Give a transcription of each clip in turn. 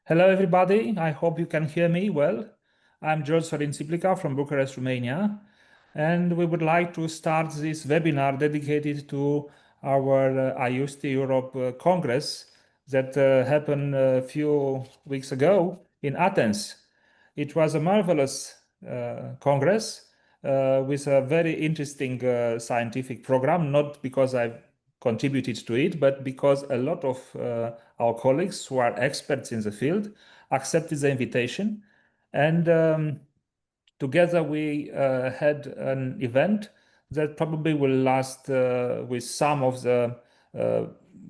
Hello, everybody. I hope you can hear me well. I'm George Sorin Ciplica from Bucharest, Romania, and we would like to start this webinar dedicated to our IUSTI Europe Congress that happened a few weeks ago in Athens. It was a marvelous Congress with a very interesting scientific program, not because I've contributed to it, but because a lot of our colleagues who are experts in the field accepted the invitation. And together we had an event that probably will last with some of the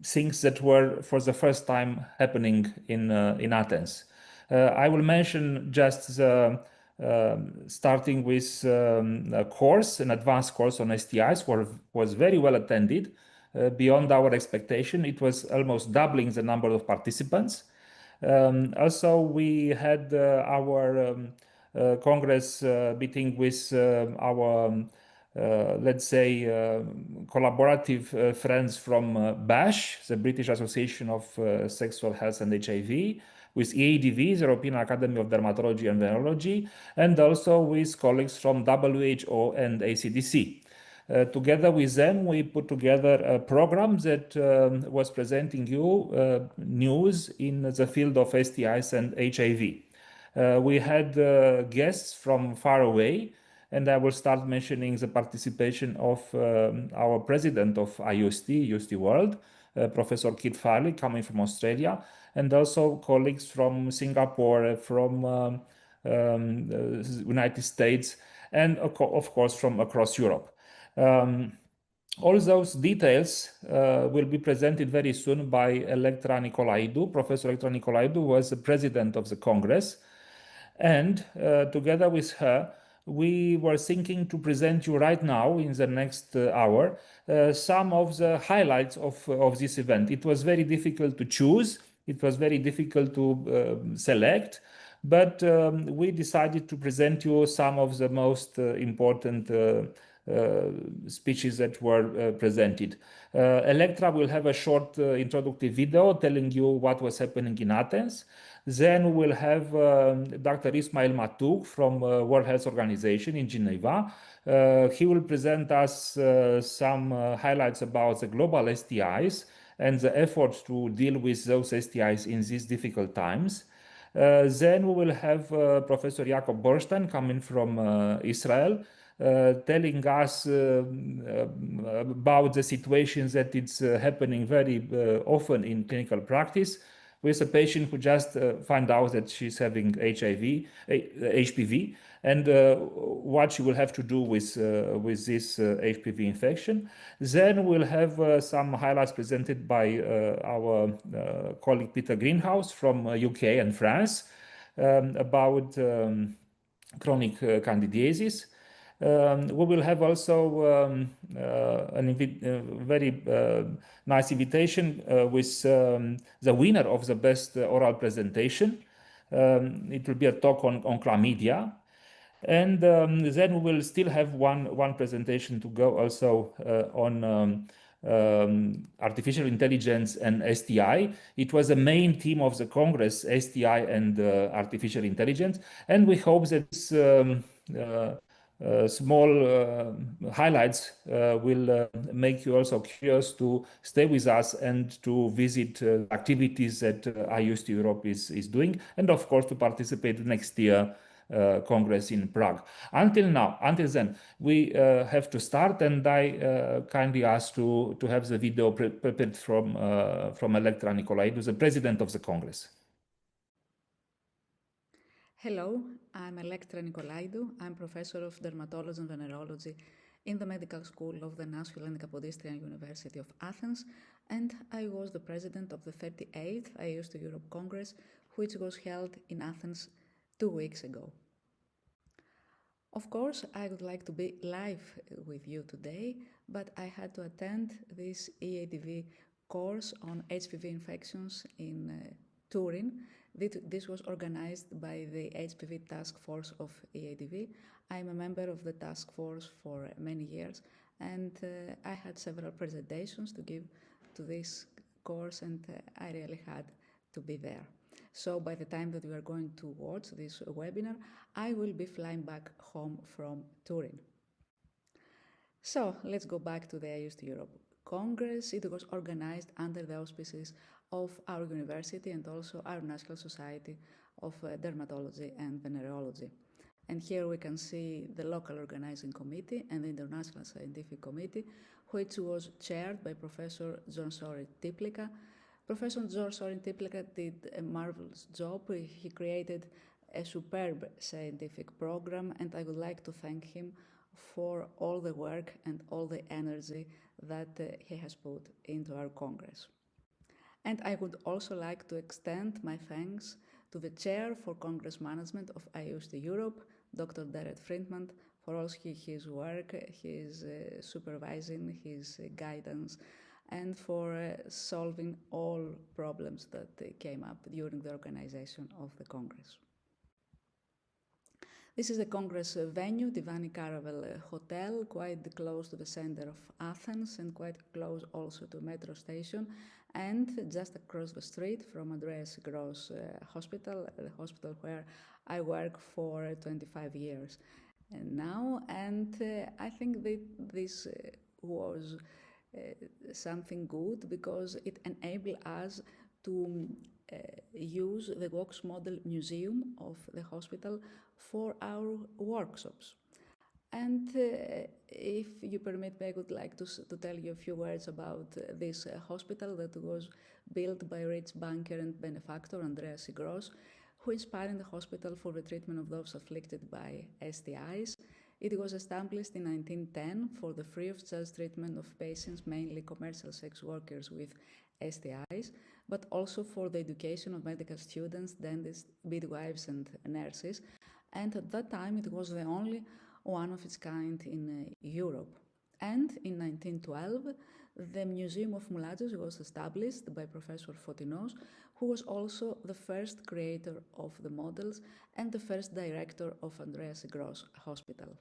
things that were for the first time happening in Athens. I will mention just the starting with a course, an advanced course on STIs, was very well attended. Beyond our expectation. It was almost doubling the number of participants. Also, we had our Congress meeting with our, let's say, collaborative friends from BASH, the British Association of Sexual Health and HIV, with EADV, the European Academy of Dermatology and Venereology, and also with colleagues from WHO and ACDC. Together with them, we put together a program that was presenting you news in the field of STIs and HIV. We had guests from far away, and I will start mentioning the participation of our president of IUSTI World, Professor Kit Farley, coming from Australia, and also colleagues from Singapore, from United States, and of course from across Europe. All those details will be presented very soon by Electra Nicolaidou. Professor Electra Nicolaidou was the president of the Congress. And together with her, we were thinking to present you right now in the next hour some of the highlights of this event. It was very difficult to choose. It was very difficult to select. But we decided to present you some of the most important speeches that were presented. Electra will have a short introductory video telling you what was happening in Athens. Then we'll have Dr. Ismail Matoug from World Health Organization in Geneva. He will present us some highlights about the global STIs and the efforts to deal with those STIs in these difficult times. Then we will have Professor Jakob Borstein coming from Israel, telling us about the situations that it's happening very often in clinical practice with a patient who just found out that she's having HPV, and what she will have to do with this HPV infection. Then we'll have some highlights presented by our colleague Peter Greenhouse from UK and France about chronic candidiasis. We will have also a very nice invitation with the winner of the best oral presentation. It will be a talk on chlamydia. And then we will still have one presentation to go also on artificial intelligence and STI. It was the main theme of the Congress, STI and artificial intelligence. And we hope that this small highlights will make you also curious to stay with us and to visit activities that IUSTI Europe is doing, and of course to participate next year Congress in Prague. Until then, we have to start, and I kindly ask to have the video prepared from Electra Nicolaidou, the president of the Congress. Hello, I'm Electra Nicolaidou. I'm professor of dermatology and venereology in the Medical School of the National and Kapodistrian University of Athens, and I was the president of the 38th IUSTI Europe Congress, which was held in Athens 2 weeks ago. Of course, I would like to be live with you today, but I had to attend this EADV course on HPV infections in Turin. This was organized by the HPV task force of EADV. I'm a member of the task force for many years, and I had several presentations to give to this course, and I really had to be there. So by the time that you are going to watch this webinar, I will be flying back home from Turin. So let's go back to the IUSTI Europe Congress. It was organized under the auspices of our university and also our National Society of Dermatology and Venereology. And here we can see the local organizing committee and the International Scientific Committee, which was chaired by Professor John Tiplica. Professor John Tiplica did a marvelous job. He created a superb scientific program, and I would like to thank him for all the work and all the energy that he has put into our Congress. And I would also like to extend my thanks to the Chair for Congress Management of IUSTI Europe, Dr. Derek Friedman, for all his work, his supervising, his guidance, and for solving all problems that came up during the organization of the Congress. This is the Congress venue, Divani Caravel Hotel, quite close to the center of Athens and quite close also to metro station, and just across the street from Andreas Gross Hospital, the hospital where I work for 25 years now. And I think that this was something good because it enabled us to use the Vox Model Museum of the hospital for our workshops. And if you permit me, I would like to tell you a few words about this hospital that was built by rich banker and benefactor Andreas Gross, who inspired the hospital for the treatment of those afflicted by STIs. It was established in 1910 for the free of charge treatment of patients, mainly commercial sex workers with STIs, but also for the education of medical students, dentists, midwives, and nurses. And at that time, it was the only one of its kind in Europe. And in 1912, the Museum of Moulagers was established by Professor Fotinos, who was also the first creator of the models and the first director of Andreas Gross Hospital.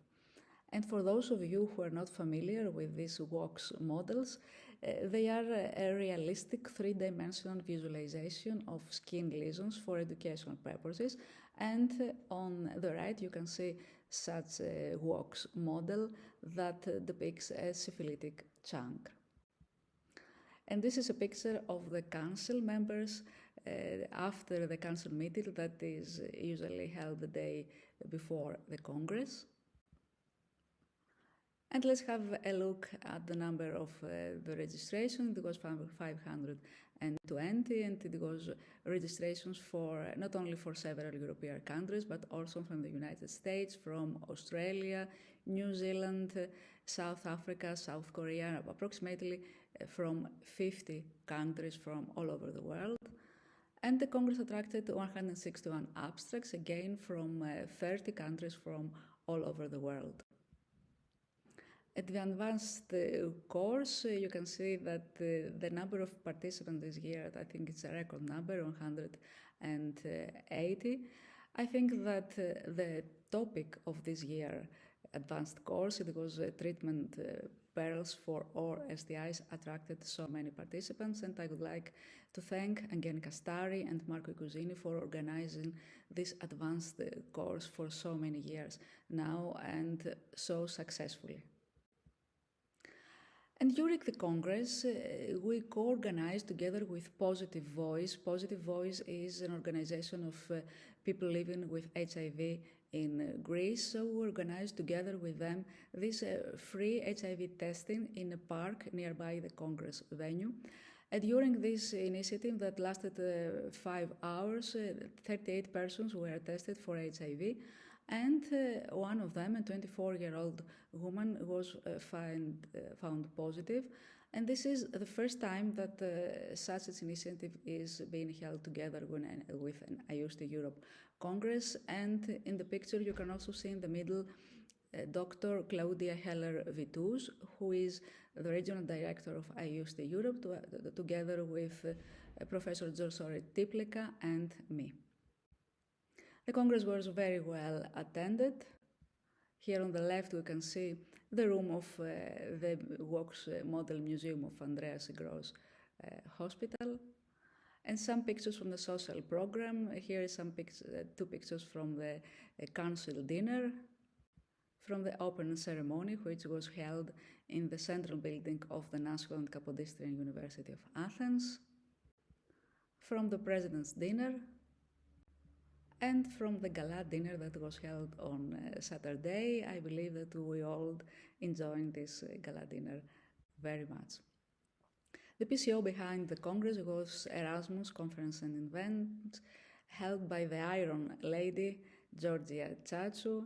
And for those of you who are not familiar with these Vox models, they are a realistic three-dimensional visualization of skin lesions for educational purposes. And on the right, you can see such a Vox model that depicts a syphilitic chancre. And this is a picture of the council members after the council meeting that is usually held the day before the Congress. And let's have a look at the number of the registration. It was 520, and it was registrations for not only for several European countries, but also from the United States, from Australia, New Zealand, South Africa, South Korea, approximately from 50 countries from all over the world. And the Congress attracted 161 abstracts, again from 30 countries from all over the world. At the advanced course, you can see that the number of participants this year, I think it's a record number, 180. I think that the topic of this year advanced course, it was treatment pearls for all STIs, attracted so many participants, and I would like to thank again Castari and Marco Cusini for organizing this advanced course for so many years now and so successfully. And during the Congress, we co-organized together with Positive Voice. Positive Voice is an organization of people living with HIV in Greece. So we organized together with them this free HIV testing in a park nearby the Congress venue. And during this initiative that lasted 5 hours, 38 persons were tested for HIV. And one of them, a 24-year-old woman, was found positive. And this is the first time that such an initiative is being held together with an IUSTI Europe Congress. And in the picture, you can also see in the middle Dr. Claudia Heller-Vitus, who is the regional director of IUSTI Europe, together with Professor George Tiplica and me. The Congress was very well attended. Here on the left, we can see the room of the Vox Model Museum of Andreas Gross Hospital. and some pictures from the social program. Here is some two pictures from the council dinner, from the opening ceremony, which was held in the central building of the National and Kapodistrian University of Athens, from the president's dinner, and from the gala dinner that was held on Saturday. I believe that we all enjoyed this gala dinner very much. The PCO behind the Congress was Erasmus Conference and Event, held by the Iron Lady, Georgia Tsatsou.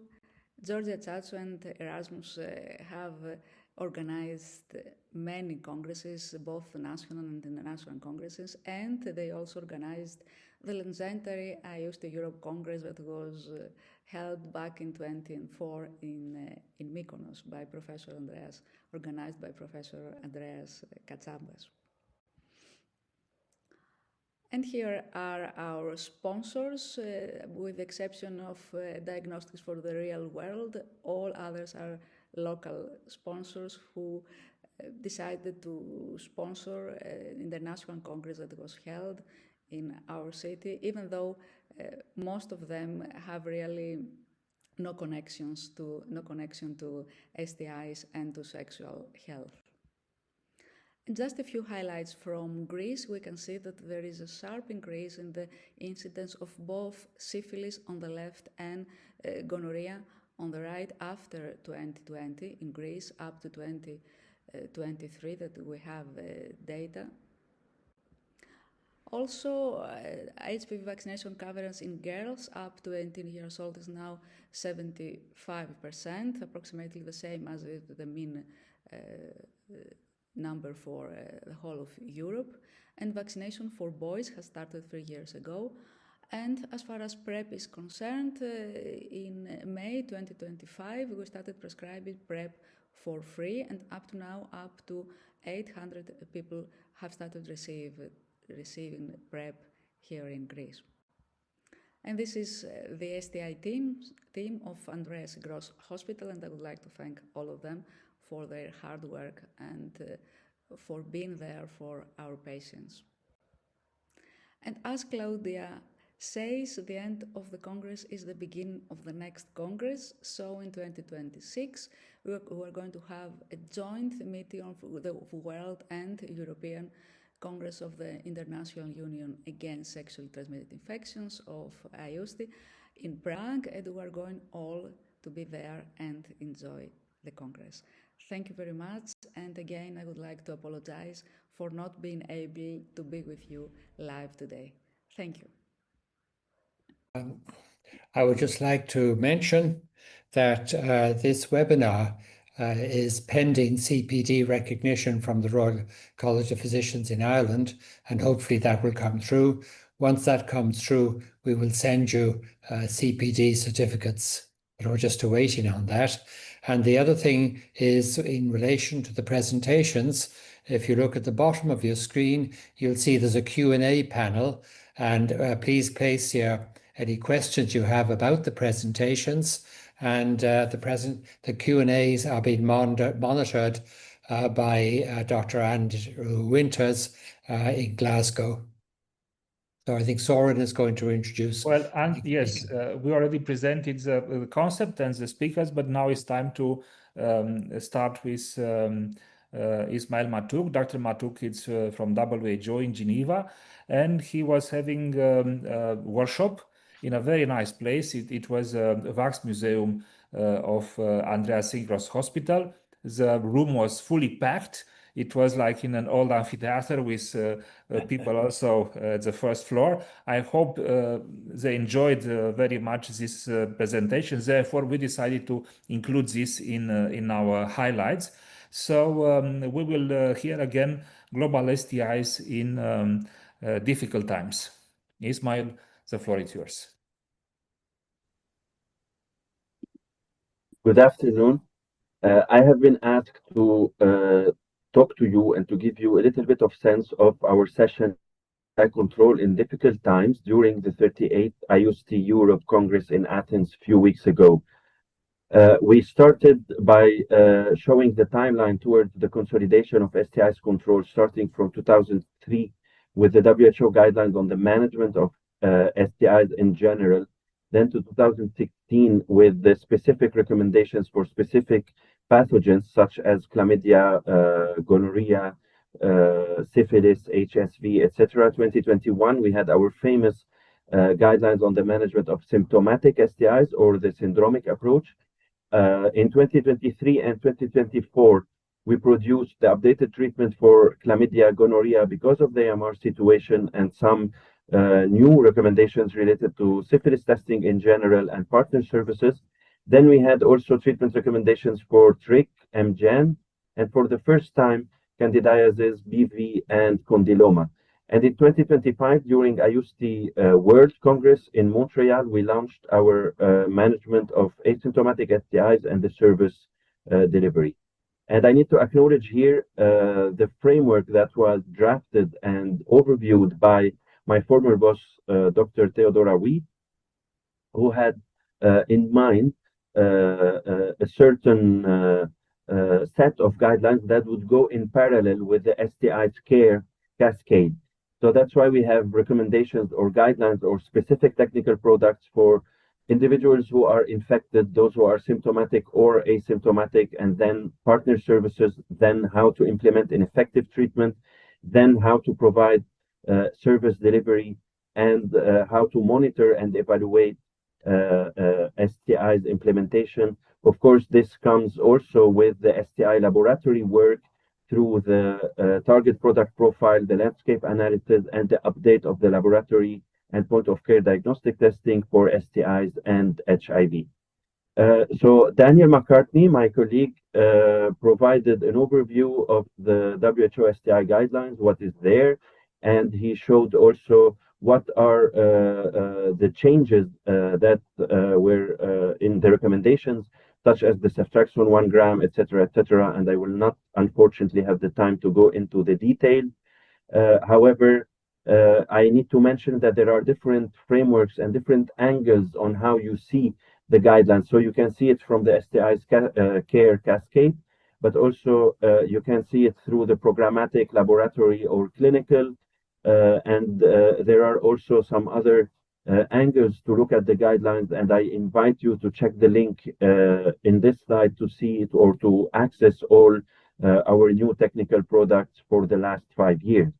Georgia Tsatsou and Erasmus have organized many congresses, both national and international congresses, and they also organized the legendary IUSTI Europe Congress that was held back in 2004 in Mykonos by Professor Andreas, organized by Professor Andreas Katsambas. And here are our sponsors, with the exception of Diagnostics for the Real World. All others are local sponsors who decided to sponsor an international congress that was held in our city, even though most of them have really no connection to STIs and to sexual health. And just a few highlights from Greece. We can see that there is a sharp increase in the incidence of both syphilis on the left and gonorrhea on the right after 2020 in Greece, up to 2023 that we have data. Also, HPV vaccination coverage in girls up to 18 years old is now 75%, approximately the same as the mean number for the whole of Europe. And vaccination for boys has started 3 years ago. And as far as PrEP is concerned, in May 2025, we started prescribing PrEP for free, and up to now, up to 800 people have started receiving PrEP here in Greece. And this is the STI team of Andreas Gross Hospital, and I would like to thank all of them for their hard work and for being there for our patients. And as Claudia says, the end of the Congress is the beginning of the next Congress. So in 2026, we are going to have a joint meeting of the World and European Congress of the International Union Against Sexually Transmitted Infections of IUSTI in Prague, and we are going all to be there and enjoy the Congress. Thank you very much, and again I would like to apologize for not being able to be with you live today. Thank you. I would just like to mention that this webinar is pending CPD recognition from the Royal College of Physicians in Ireland, and hopefully that will come through. Once that comes through, we will send you CPD certificates, but we're just waiting on that. And the other thing is in relation to the presentations. If you look at the bottom of your screen, you'll see there's a Q&A panel, and please place any questions you have about the presentations, and the Q&As are being monitored by Dr. Andrew Winters in Glasgow. So I think Soren is going to introduce. Well, and yes, we already presented the concept and the speakers, but now it's time to start with Ismail Matouk. Dr. Matouk is from WHO in Geneva, and he was having a workshop in a very nice place. It was a Wax Museum of Andreas Gross Hospital. The room was fully packed. It was like in an old amphitheater with people also at the first floor. I hope they enjoyed very much this presentation. Therefore, we decided to include this in our highlights. So we will hear again global STIs in difficult times. Ismail, the floor is yours. Good afternoon. I have been asked to talk to you and to give you a little bit of sense of our session control in difficult times during the 38th IUSTI Europe Congress in Athens a few weeks ago. We started by showing the timeline towards the consolidation of STIs control starting from 2003 with the WHO guidelines on the management of STIs in general, then to 2016 with the specific recommendations for specific pathogens such as chlamydia, gonorrhea, syphilis, HSV, etc. 2021, we had our famous guidelines on the management of symptomatic STIs or the syndromic approach. In 2023 and 2024, we produced the updated treatment for chlamydia, gonorrhea because of the AMR situation and some new recommendations related to syphilis testing in general and partner services. Then we had also treatment recommendations for trich, MGen, and for the first time, candidiasis, BV, and condyloma. And in 2025, during IUSTI World Congress in Montreal, we launched our management of asymptomatic STIs and the service delivery. And I need to acknowledge here the framework that was drafted and overviewed by my former boss, Dr. Theodora Wee, who had in mind a certain set of guidelines that would go in parallel with the STI care cascade. So that's why we have recommendations or guidelines or specific technical products for individuals who are infected, those who are symptomatic or asymptomatic, and then partner services, then how to implement an effective treatment, then how to provide service delivery, and how to monitor and evaluate STI's implementation. Of course, this comes also with the STI laboratory work through the target product profile, the landscape analysis, and the update of the laboratory and point-of-care diagnostic testing for STIs and HIV. So Daniel McCartney, my colleague, provided an overview of the WHO STI guidelines, what is there, and he showed also what are the changes that were in the recommendations, such as the ceftriaxone 1 gram, etc., etc. And I will not, unfortunately, have the time to go into the detail. However, I need to mention that there are different frameworks and different angles on how you see the guidelines. So you can see it from the STI's care cascade, but also you can see it through the programmatic, laboratory, or clinical. And there are also some other angles to look at the guidelines, and I invite you to check the link in this slide to see it or to access all our new technical products for the last 5 years.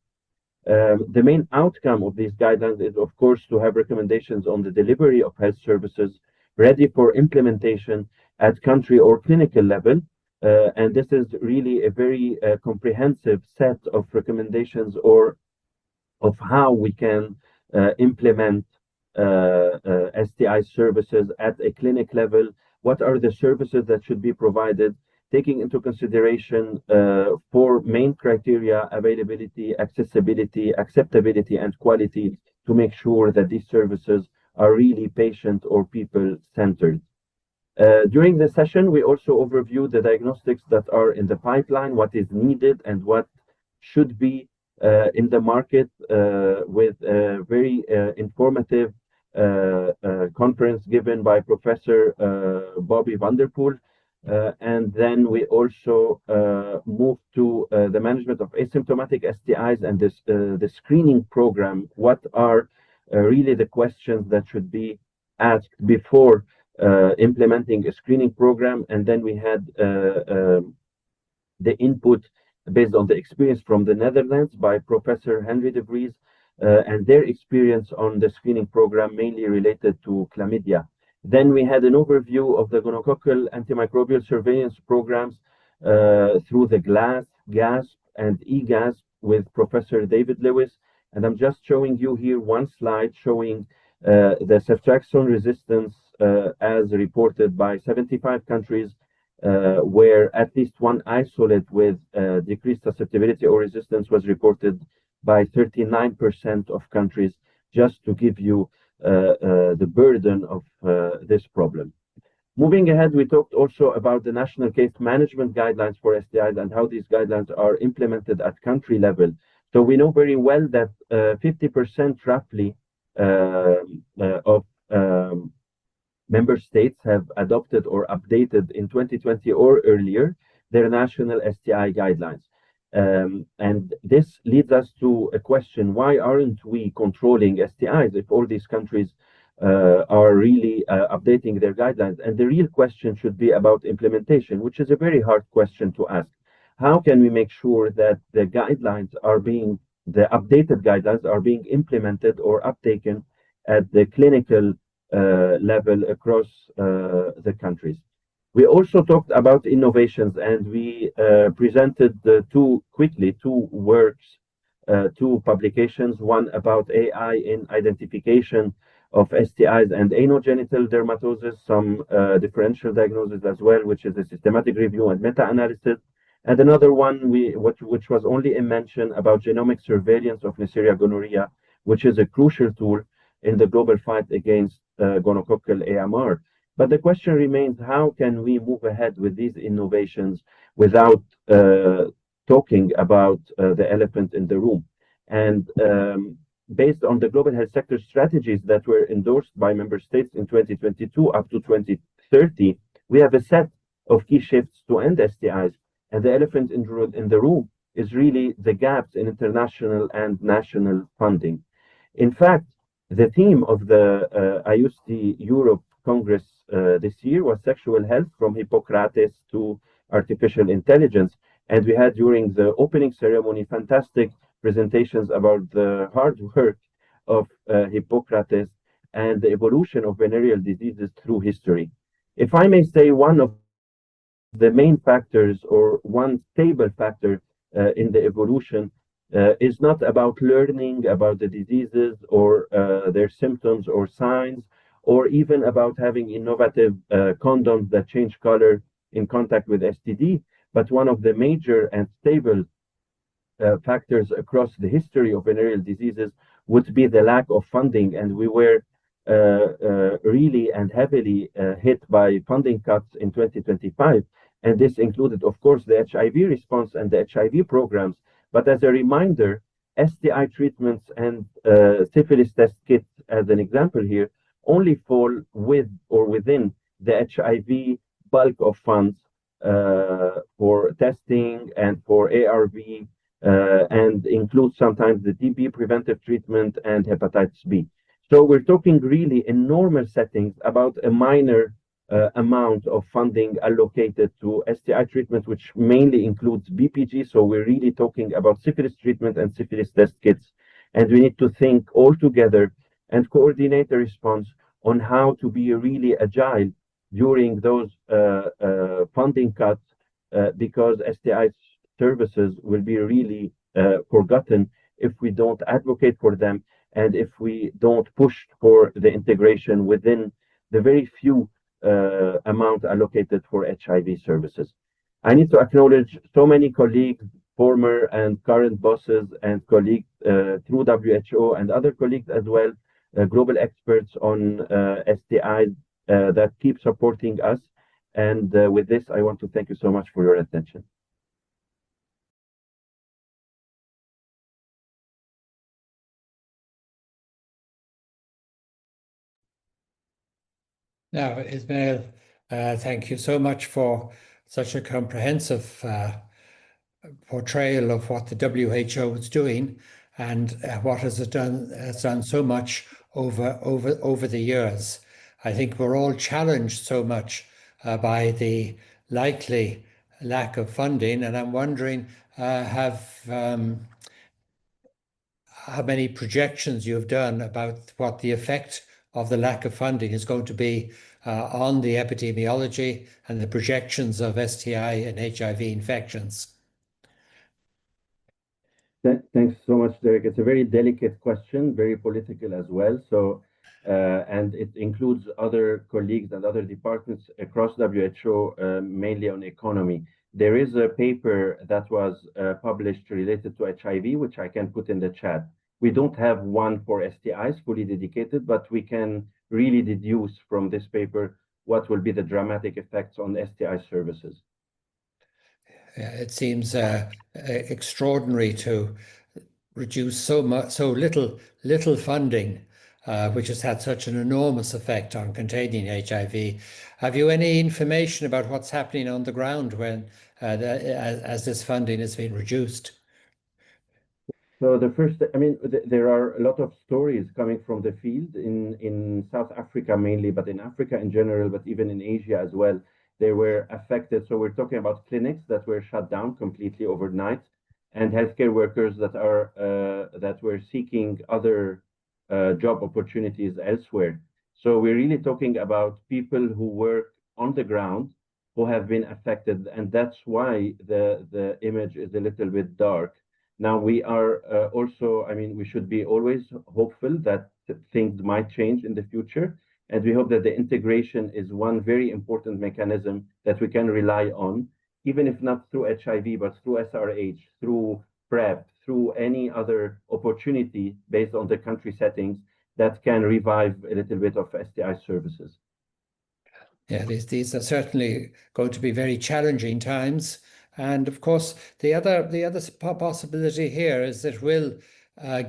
The main outcome of these guidelines is, of course, to have recommendations on the delivery of health services ready for implementation at country or clinical level. And this is really a very comprehensive set of recommendations or of how we can implement STI services at a clinic level. What are the services that should be provided, taking into consideration 4 main criteria: availability, accessibility, acceptability, and quality, to make sure that these services are really patient or people-centered. During the session, we also overview the diagnostics that are in the pipeline, what is needed, and what should be in the market, with a very informative conference given by Professor Bobby Vanderpool. And then we also move to the management of asymptomatic STIs and this, the screening program. What are really the questions that should be asked before implementing a screening program? And then we had the input based on the experience from the Netherlands by Professor Henry de Vries and their experience on the screening program, mainly related to chlamydia. Then we had an overview of the gonococcal antimicrobial surveillance programs through the GLASS, GASP, and EGASP with Professor David Lewis. And I'm just showing you here one slide showing the ceftriaxone resistance as reported by 75 countries, where at least one isolate with decreased susceptibility or resistance was reported by 39% of countries, just to give you the burden of this problem. Moving ahead, we talked also about the national case management guidelines for STIs and how these guidelines are implemented at country level. So we know very well that 50% roughly of member states have adopted or updated in 2020 or earlier their national STI guidelines. And this leads us to a question: why aren't we controlling STIs if all these countries are really updating their guidelines? And the real question should be about implementation, which is a very hard question to ask. How can we make sure that the updated guidelines are being implemented or uptaken at the clinical level across the countries? We also talked about innovations, and we presented two works, two publications, one about AI in identification of STIs and anogenital dermatosis, some differential diagnosis as well, which is a systematic review and meta-analysis, and another one which was only a mention about genomic surveillance of Neisseria gonorrhea, which is a crucial tool in the global fight against gonococcal AMR. But the question remains, how can we move ahead with these innovations without talking about the elephant in the room? And based on the global health sector strategies that were endorsed by member states in 2022 up to 2030, we have a set of key shifts to end STIs. And the elephant in the room is really the gaps in international and national funding. In fact, the theme of the IUSTI Europe Congress this year was sexual health, from Hippocrates to artificial intelligence. And we had during the opening ceremony fantastic presentations about the hard work of Hippocrates and the evolution of venereal diseases through history. If I may say, one of the main factors, or one stable factor in the evolution, is not about learning about the diseases or their symptoms or signs, or even about having innovative condoms that change color in contact with STD, but one of the major and stable factors across the history of venereal diseases would be the lack of funding. And we were really and heavily hit by funding cuts in 2025. And this included, of course, the HIV response and the HIV programs. But as a reminder, STI treatments and syphilis test kits, as an example here, only fall with or within the HIV bulk of funds for testing and for ARV, and include sometimes the TB preventive treatment and hepatitis B. So we're talking really in normal settings about a minor amount of funding allocated to STI treatment, which mainly includes BPG. So we're really talking about syphilis treatment and syphilis test kits. And we need to think all together and coordinate a response on how to be really agile during those funding cuts, because STI services will be really forgotten if we don't advocate for them and if we don't push for the integration within the very few amount allocated for HIV services. I need to acknowledge so many colleagues, former and current bosses and colleagues through WHO and other colleagues as well, global experts on STIs that keep supporting us. And with this, I want to thank you so much for your attention. Now, Ismail, thank you so much for such a comprehensive portrayal of what the WHO is doing and what has done so much over the years. I think we're all challenged so much by the likely lack of funding, and I'm wondering, how many projections you've done about what the effect of the lack of funding is going to be on the epidemiology and the projections of STI and HIV infections. Thanks so much, Derek. It's a very delicate question, very political as well. So, and it includes other colleagues and other departments across WHO, mainly on economy. There is a paper that was published related to HIV, which I can put in the chat. We don't have one for STIs fully dedicated, but we can really deduce from this paper what will be the dramatic effects on STI services. It seems extraordinary to reduce so little funding, which has had such an enormous effect on containing HIV. Have you any information about what's happening on the ground when as this funding has been reduced? So the first, I mean, there are a lot of stories coming from the field in South Africa mainly, but in Africa in general, but even in Asia as well. They were affected. So we're talking about clinics that were shut down completely overnight, and healthcare workers that were seeking other job opportunities elsewhere. So we're really talking about people who work on the ground who have been affected, and that's why the image is a little bit dark. Now we are also, I mean, we should be always hopeful that things might change in the future. And we hope that the integration is one very important mechanism that we can rely on, even if not through HIV, but through SRH, through PrEP, through any other opportunity based on the country settings that can revive a little bit of STI services. Yeah, these are certainly going to be very challenging times. And of course, the other possibility here is that we'll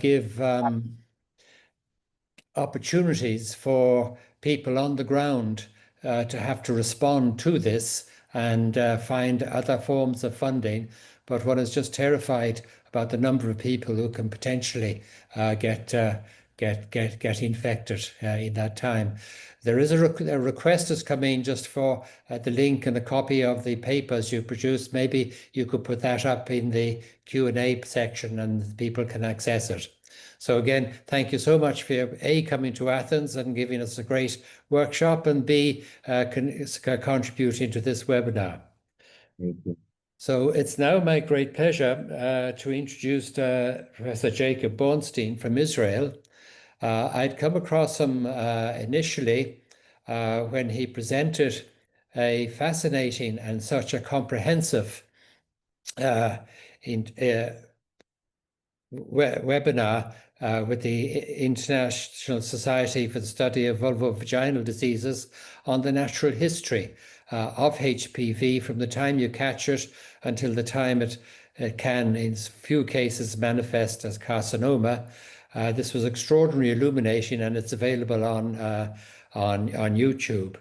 give opportunities for people on the ground to have to respond to this and find other forms of funding. But one is just terrified about the number of people who can potentially get infected in that time. There is a request has come in just for the link and a copy of the papers you produced. Maybe you could put that up in the Q&A section and people can access it. So again, thank you so much for A, coming to Athens and giving us a great workshop, and B, contributing to this webinar. Thank you. So it's now my great pleasure to introduce Professor Jacob Bornstein from Israel. I'd come across him initially when he presented a fascinating and such a comprehensive webinar with the International Society for the Study of Vulvovaginal Diseases on the natural history of HPV from the time you catch it until the time it can, in few cases, manifest as carcinoma. This was extraordinarily illuminating, and it's available on YouTube.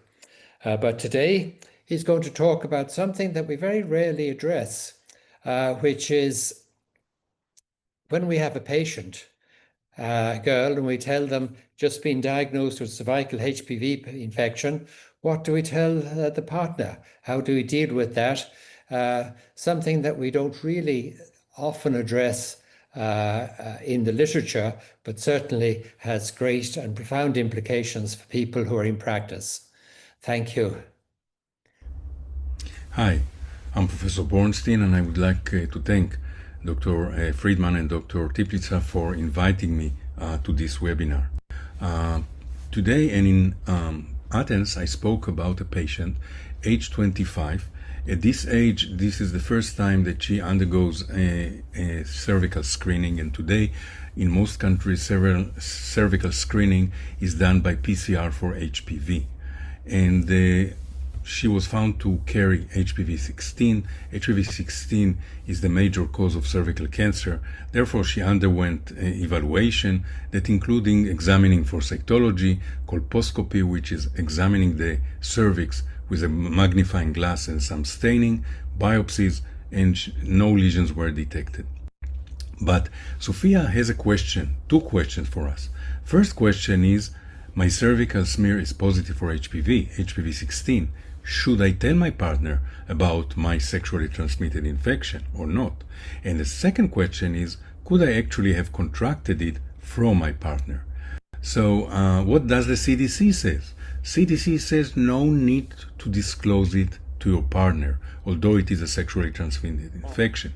But today he's going to talk about something that we very rarely address, which is when we have a patient, girl, and we tell them just been diagnosed with cervical HPV infection, what do we tell the partner? How do we deal with that? Something that we don't really often address in the literature, but certainly has great and profound implications for people who are in practice. Thank you. Hi, I'm Professor Bornstein, and I would like to thank Dr. Friedman and Dr. Teplitsa for inviting me to this webinar. Today and in Athens, I spoke about a patient, age 25. At this age, this is the first time that she undergoes a cervical screening, and today in most countries cervical screening is done by PCR for HPV. And she was found to carry HPV-16. HPV-16 is the major cause of cervical cancer. Therefore, she underwent evaluation that including examining for cytology, colposcopy, which is examining the cervix with a magnifying glass, and some staining, biopsies, and no lesions were detected. But Sophia has a question, two questions for us. First question is, my cervical smear is positive for HPV-16. Should I tell my partner about my sexually transmitted infection or not? And the second question is, could I actually have contracted it from my partner? So what does the CDC say? CDC says no need to disclose it to your partner, although it is a sexually transmitted infection,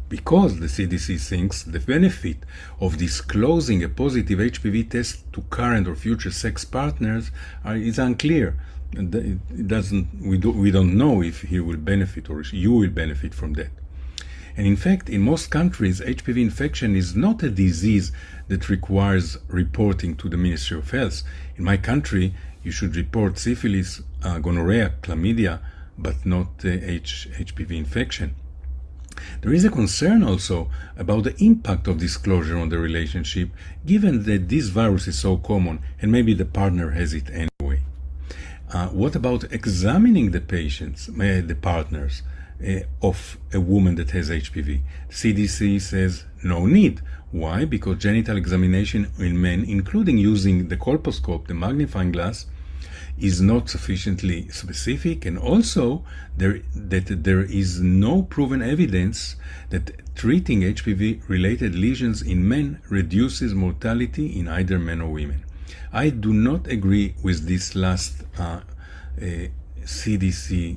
because the CDC thinks the benefit of disclosing a positive HPV test to current or future sex partners is unclear. It doesn't. We don't know if he will benefit or you will benefit from that. And in fact, in most countries, HPV infection is not a disease that requires reporting to the Ministry of Health. In my country, you should report syphilis, gonorrhea, chlamydia, but not HPV infection. There is a concern also about the impact of disclosure on the relationship, given that this virus is so common and maybe the partner has it anyway. What about examining the patients, the partners? of a woman that has HPV. CDC says no need. Why? Because genital examination in men, including using the colposcope, the magnifying glass, is not sufficiently specific, and also there is no proven evidence that treating HPV-related lesions in men reduces mortality in either men or women. I do not agree with this last CDC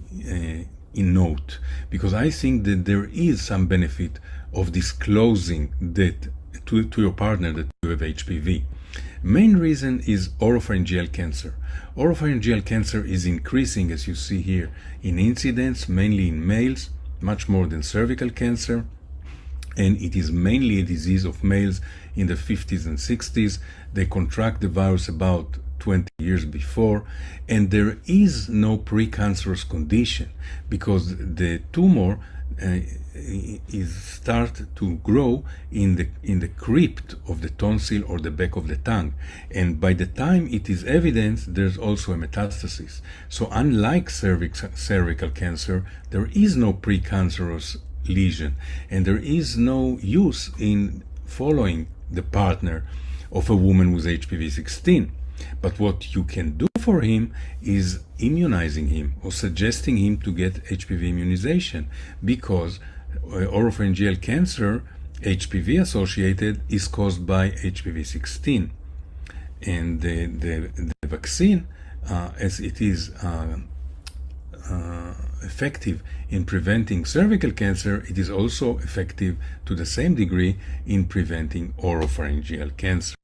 note, because I think that there is some benefit of disclosing that to your partner that you have HPV. Main reason is oropharyngeal cancer. Oropharyngeal cancer is increasing, as you see here, in incidence, mainly in males, much more than cervical cancer, and it is mainly a disease of males in the 50s and 60s. They contract the virus about 20 years before, and there is no precancerous condition because the tumor is start to grow in the crypt of the tonsil or the back of the tongue, and by the time it is evident, there's also a metastasis. So unlike cervical cancer, there is no precancerous lesion, and there is no use in following the partner of a woman with HPV-16. But what you can do for him is immunizing him or suggesting him to get HPV immunization, because oropharyngeal cancer, HPV associated, is caused by HPV-16. And the vaccine, as it is effective in preventing cervical cancer, it is also effective to the same degree in preventing oropharyngeal cancer.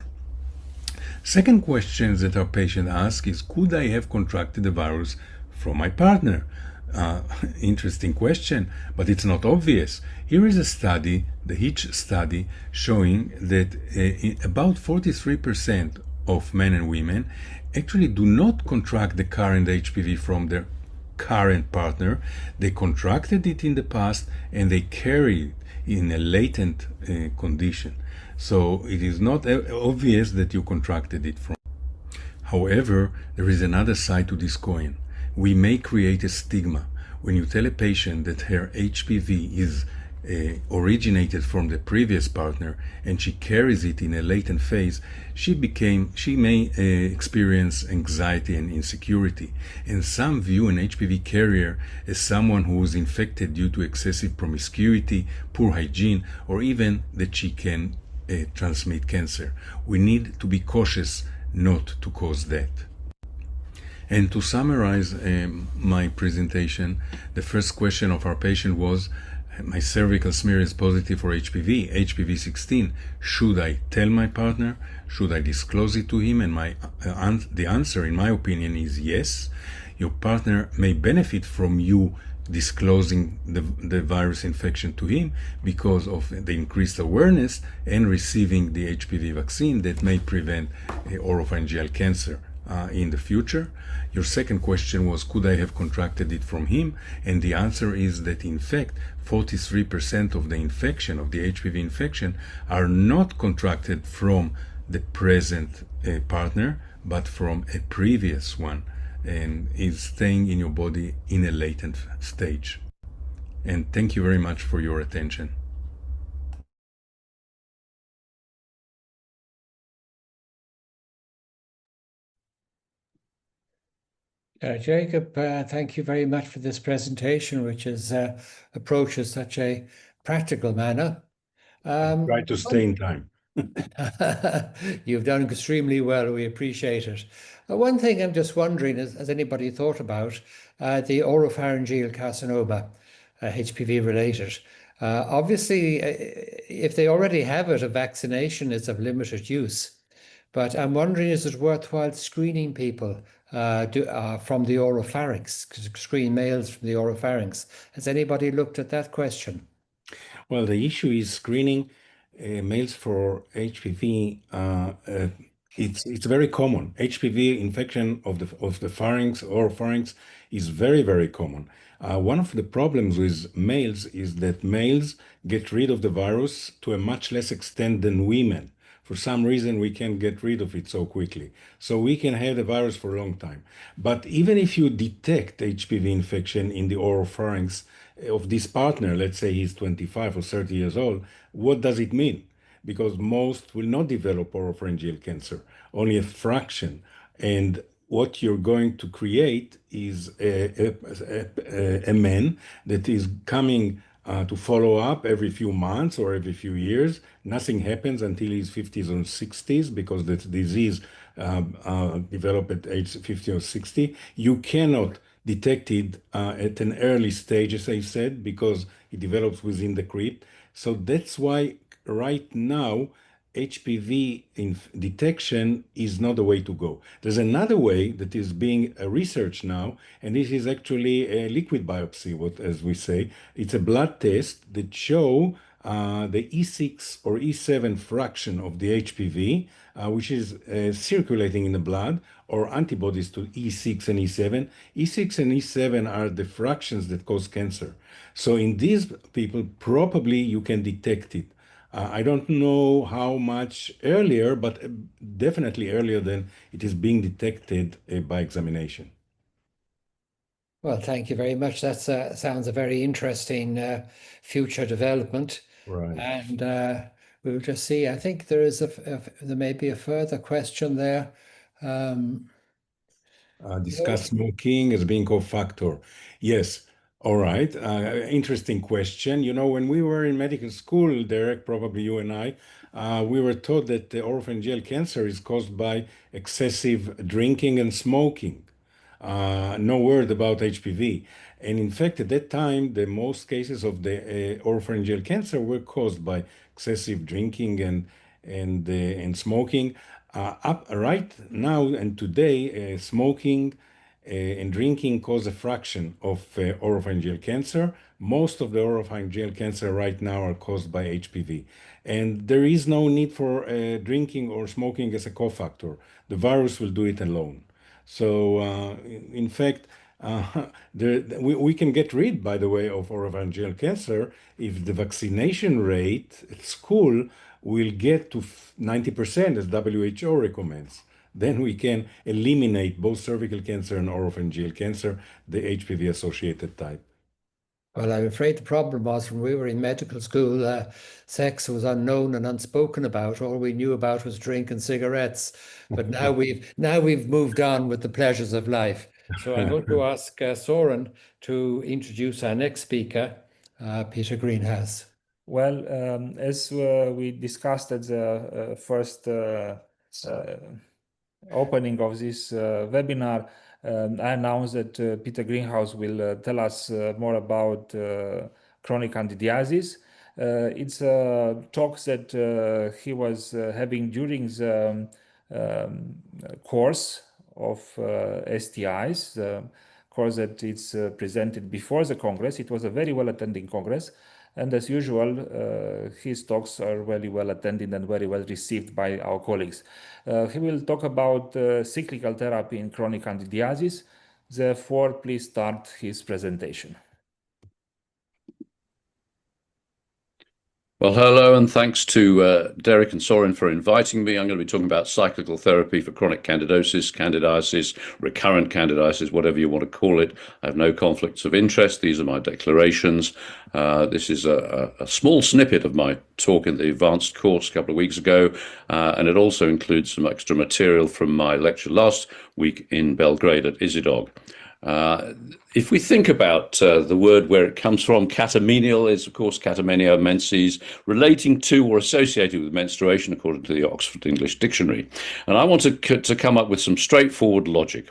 Second question that our patient asks is, could I have contracted the virus from my partner? Interesting question, but it's not obvious. Here is a study, the Hitch study, showing that about 43% of men and women actually do not contract the current HPV from their current partner. They contracted it in the past and they carry it in a latent condition. So it is not obvious that you contracted it from. However, there is another side to this coin. We may create a stigma. When you tell a patient that her HPV is originated from the previous partner and she carries it in a latent phase, she may experience anxiety and insecurity. And some view an HPV carrier as someone who was infected due to excessive promiscuity, poor hygiene, or even that she can transmit cancer. We need to be cautious not to cause that. And to summarize my presentation, the first question of our patient was, my cervical smear is positive for HPV, HPV-16. Should I tell my partner? Should I disclose it to him? And the answer, in my opinion, is yes. Your partner may benefit from you disclosing the virus infection to him because of the increased awareness and receiving the HPV vaccine that may prevent oropharyngeal cancer in the future. Your second question was, could I have contracted it from him? And the answer is that in fact 43% of the infection, of the HPV infection, are not contracted from the present partner, but from a previous one, and is staying in your body in a latent stage. And thank you very much for your attention. Jacob, thank you very much for this presentation, which is approaches such a practical manner. Try to stay in time. You've done extremely well. We appreciate it. One thing I'm just wondering is, has anybody thought about the oropharyngeal carcinoma, HPV related? Obviously, if they already have it, a vaccination is of limited use. But I'm wondering, is it worthwhile screening people from the oropharynx, screen males from the oropharynx? Has anybody looked at that question? Well, the issue is screening males for HPV. It's very common. HPV infection of the pharynx or pharynx is very, very common. One of the problems with males is that males get rid of the virus to a much less extent than women. for some reason we can't get rid of it so quickly. So we can have the virus for a long time. But even if you detect HPV infection in the oropharynx of this partner, let's say he's 25 or 30 years old, what does it mean? Because most will not develop oropharyngeal cancer, only a fraction. And what you're going to create is a man that is coming to follow up every few months or every few years. Nothing happens until he's 50s or 60s because the disease developed at age 50 or 60. You cannot detect it at an early stage, as I said, because it develops within the crypt. So that's why right now HPV detection is not the way to go. There's another way that is being researched now, and this is actually a liquid biopsy, as we say. It's a blood test that show the E6 or E7 fraction of the HPV, which is circulating in the blood, or antibodies to E6 and E7. E6 and E7 are the fractions that cause cancer. So in these people, probably you can detect it. I don't know how much earlier, but definitely earlier than it is being detected by examination. Well, thank you very much. That sounds a very interesting future development. Right. And we'll just see. I think there is there may be a further question there. Discuss smoking as being cofactor. Yes. All right. Interesting question. You know, when we were in medical school, Derek, probably you and I, we were taught that the oropharyngeal cancer is caused by excessive drinking and smoking. No word about HPV. And in fact, at that time, the most cases of the oropharyngeal cancer were caused by excessive drinking and smoking. Up right now and today, smoking and drinking cause a fraction of oropharyngeal cancer. Most of the oropharyngeal cancer right now are caused by HPV. And there is no need for drinking or smoking as a cofactor. The virus will do it alone. So, in fact, we can get rid, by the way, of oropharyngeal cancer if the vaccination rate at school will get to 90%, as WHO recommends. Then we can eliminate both cervical cancer and oropharyngeal cancer, the HPV-associated type. Well, I'm afraid the problem was when we were in medical school, sex was unknown and unspoken about. All we knew about was drink and cigarettes. But now we've moved on with the pleasures of life. So I'm going to ask Soren to introduce our next speaker, Peter Greenhouse. Well, as we discussed at the first opening of this webinar, I announced that Peter Greenhouse will tell us more about chronic candidiasis. It's talks that he was having during the course of STIs, the course that it's presented before the Congress. It was a very well-attended Congress. And as usual, his talks are very well attended and very well received by our colleagues. He will talk about cyclical therapy in chronic candidiasis. Therefore, please start his presentation. Well, hello, and thanks to Derek and Soren for inviting me. I'm going to be talking about cyclical therapy for chronic candidiasis, recurrent candidiasis, whatever you want to call it. I have no conflicts of interest. These are my declarations. This is a small snippet of my talk in the advanced course a couple of weeks ago, and it also includes some extra material from my lecture last week in Belgrade at Izidog. If we think about the word where it comes from, catamenial is, of course, catamenia menses, relating to or associated with menstruation, according to the Oxford English Dictionary. And I want to come up with some straightforward logic.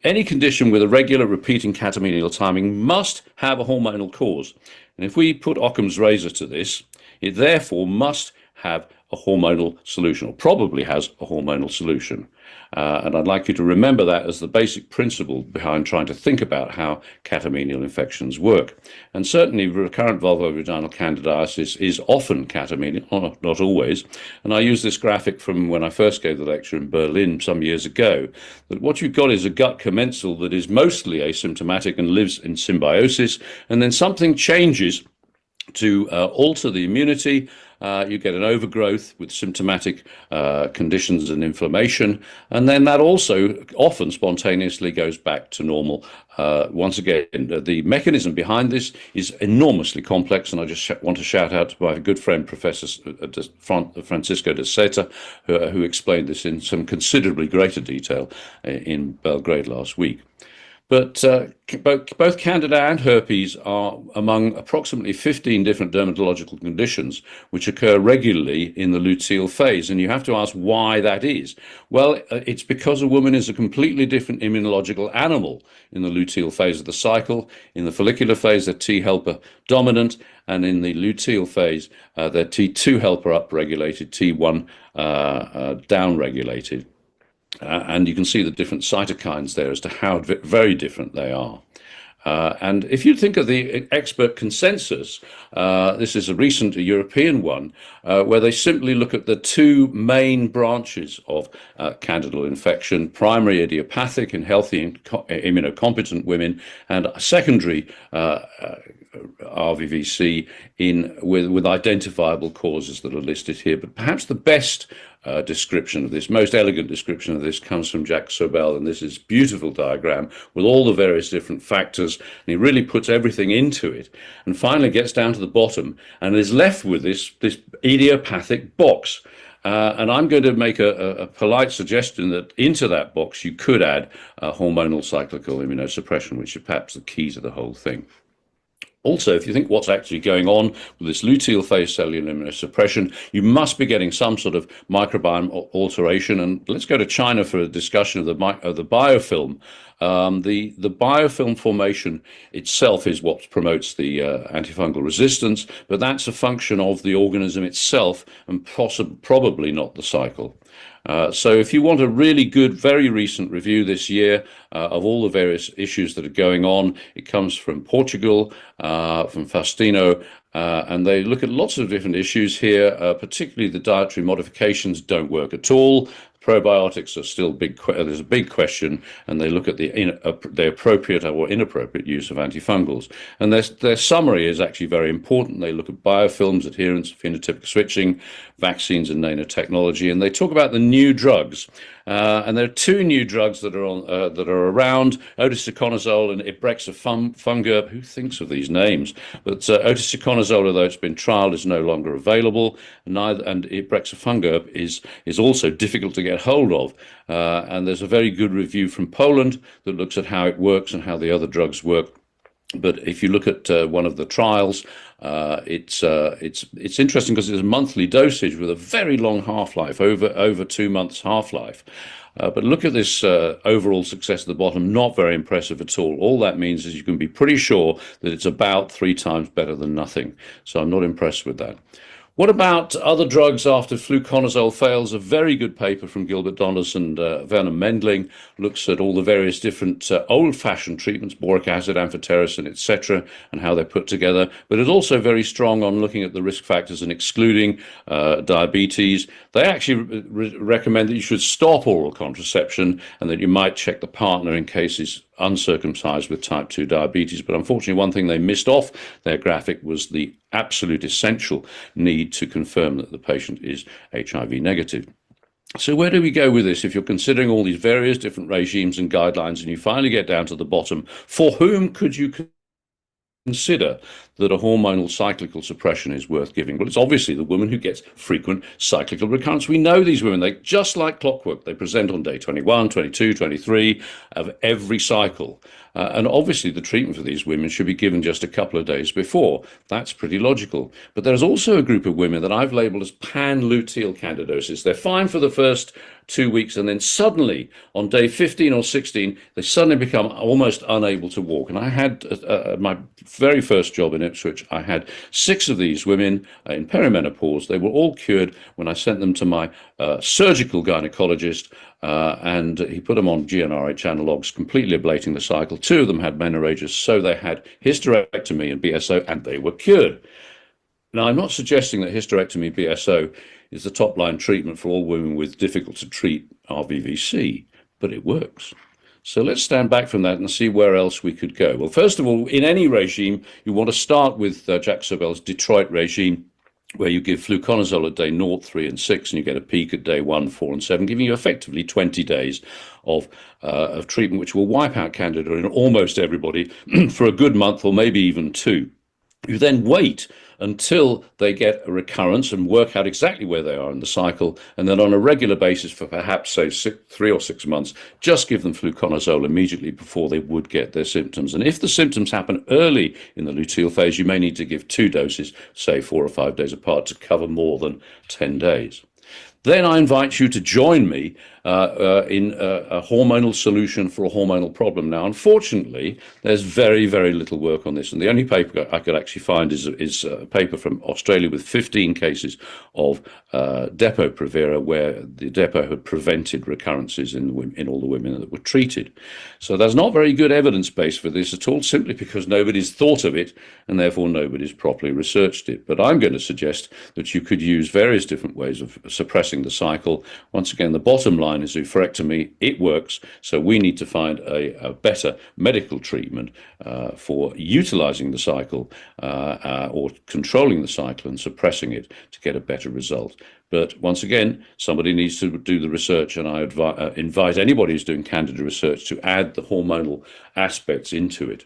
Any condition with a regular repeating catamenial timing must have a hormonal cause. And if we put Occam's razor to this, it therefore must have a hormonal solution, or probably has a hormonal solution. And I'd like you to remember that as the basic principle behind trying to think about how catamenial infections work. And certainly recurrent vulvovaginal candidiasis is often catamenial, not always. And I use this graphic from when I first gave the lecture in Berlin some years ago, that what you've got is a gut commensal that is mostly asymptomatic and lives in symbiosis, and then something changes to alter the immunity, you get an overgrowth with symptomatic conditions and inflammation, and then that also often spontaneously goes back to normal. Once again, the mechanism behind this is enormously complex, and I just want to shout out to my good friend Professor Francisco de Seta, who explained this in some considerably greater detail in Belgrade last week. But both Candida and herpes are among approximately 15 different dermatological conditions which occur regularly in the luteal phase. And you have to ask why that is. Well, it's because a woman is a completely different immunological animal in the luteal phase of the cycle. In the follicular phase, they're T helper dominant, and in the luteal phase, they're T2 helper upregulated, T1 downregulated. And you can see the different cytokines there as to how very different they are. And if you think of the expert consensus, this is a recent European one, where they simply look at the two main branches of candidal infection: primary idiopathic in healthy and immunocompetent women, and secondary RVVC with identifiable causes that are listed here. But perhaps the best description of this, most elegant description of this, comes from Jacques Sobel, and this is a beautiful diagram with all the various different factors, and he really puts everything into it, and finally gets down to the bottom and is left with this idiopathic box. And I'm going to make a polite suggestion that into that box you could add hormonal cyclical immunosuppression, which is perhaps the key to the whole thing. Also, if you think what's actually going on with this luteal phase cellular immunosuppression, you must be getting some sort of microbiome alteration. And let's go to China for a discussion of the biofilm. The biofilm formation itself is what promotes the antifungal resistance, but that's a function of the organism itself and probably not the cycle. So if you want a really good, very recent review this year of all the various issues that are going on, it comes from Portugal, from Faustino, and they look at lots of different issues here, particularly the dietary modifications don't work at all. Probiotics are still there's a big question, and they look at the appropriate or inappropriate use of antifungals. And their summary is actually very important. They look at biofilms, adherence, phenotypic switching, vaccines, and nanotechnology, and they talk about the new drugs. And there are two new drugs that are around: oteseconazole and ibrexafungerp. Who thinks of these names? But oteseconazole, although it's been trialed, is no longer available. And ibrexafungerp is also difficult to get hold of. And there's a very good review from Poland that looks at how it works and how the other drugs work. But if you look at one of the trials, it's interesting because it's a monthly dosage with a very long half-life, over 2 months half-life. But look at this overall success at the bottom, not very impressive at all. All that means is you can be pretty sure that it's about 3 times better than nothing. So I'm not impressed with that. What about other drugs after fluconazole fails? A very good paper from Gilbert Donners and Werner Mendling looks at all the various different old-fashioned treatments, boric acid, amphotericin, etc., and how they're put together. But it's also very strong on looking at the risk factors and excluding diabetes. They actually recommend that you should stop oral contraception and that you might check the partner in case he's uncircumcised with type 2 diabetes. But unfortunately, one thing they missed off their graphic was the absolute essential need to confirm that the patient is HIV negative. So where do we go with this? If you're considering all these various different regimes and guidelines and you finally get down to the bottom, for whom could you consider that a hormonal cyclical suppression is worth giving? Well, it's obviously the woman who gets frequent cyclical recurrence. We know these women, they just like clockwork. They present on day 21, 22, 23 of every cycle. And obviously the treatment for these women should be given just a couple of days before. That's pretty logical. But there's also a group of women that I've labeled as pan-luteal candidosis. They're fine for the first 2 weeks, and then suddenly on day 15 or 16, they suddenly become almost unable to walk. And I had my very first job in Ipswich, I had 6 of these women in perimenopause. They were all cured when I sent them to my surgical gynecologist, and he put them on GnRH analogues, completely ablating the cycle. 2 of them had menorrhagia, so they had hysterectomy and BSO, and they were cured. Now, I'm not suggesting that hysterectomy BSO is the top-line treatment for all women with difficult-to-treat RVVC, but it works. So let's stand back from that and see where else we could go. Well, first of all, in any regime, you want to start with Jacques Sobel's Detroit regime, where you give fluconazole at day 0, 3, and 6, and you get a peak at day 1, 4, and 7, giving you effectively 20 days of treatment, which will wipe out Candida in almost everybody for a good month or maybe even 2. You then wait until they get a recurrence and work out exactly where they are in the cycle, and then on a regular basis for perhaps, say, 3 or 6 months, just give them fluconazole immediately before they would get their symptoms. And if the symptoms happen early in the luteal phase, you may need to give 2 doses, say 4 or 5 days apart, to cover more than 10 days. Then I invite you to join me in a hormonal solution for a hormonal problem. Now, unfortunately, there's very, very little work on this. And the only paper I could actually find is a paper from Australia with 15 cases of Depo-Provera, where the Depo had prevented recurrences in all the women that were treated. So there's not very good evidence base for this at all, simply because nobody's thought of it and therefore nobody's properly researched it. But I'm going to suggest that you could use various different ways of suppressing the cycle. Once again, the bottom line is oophorectomy. It works, so we need to find a better medical treatment for utilizing the cycle or controlling the cycle and suppressing it to get a better result. But once again, somebody needs to do the research, and I invite anybody who's doing Candida research to add the hormonal aspects into it.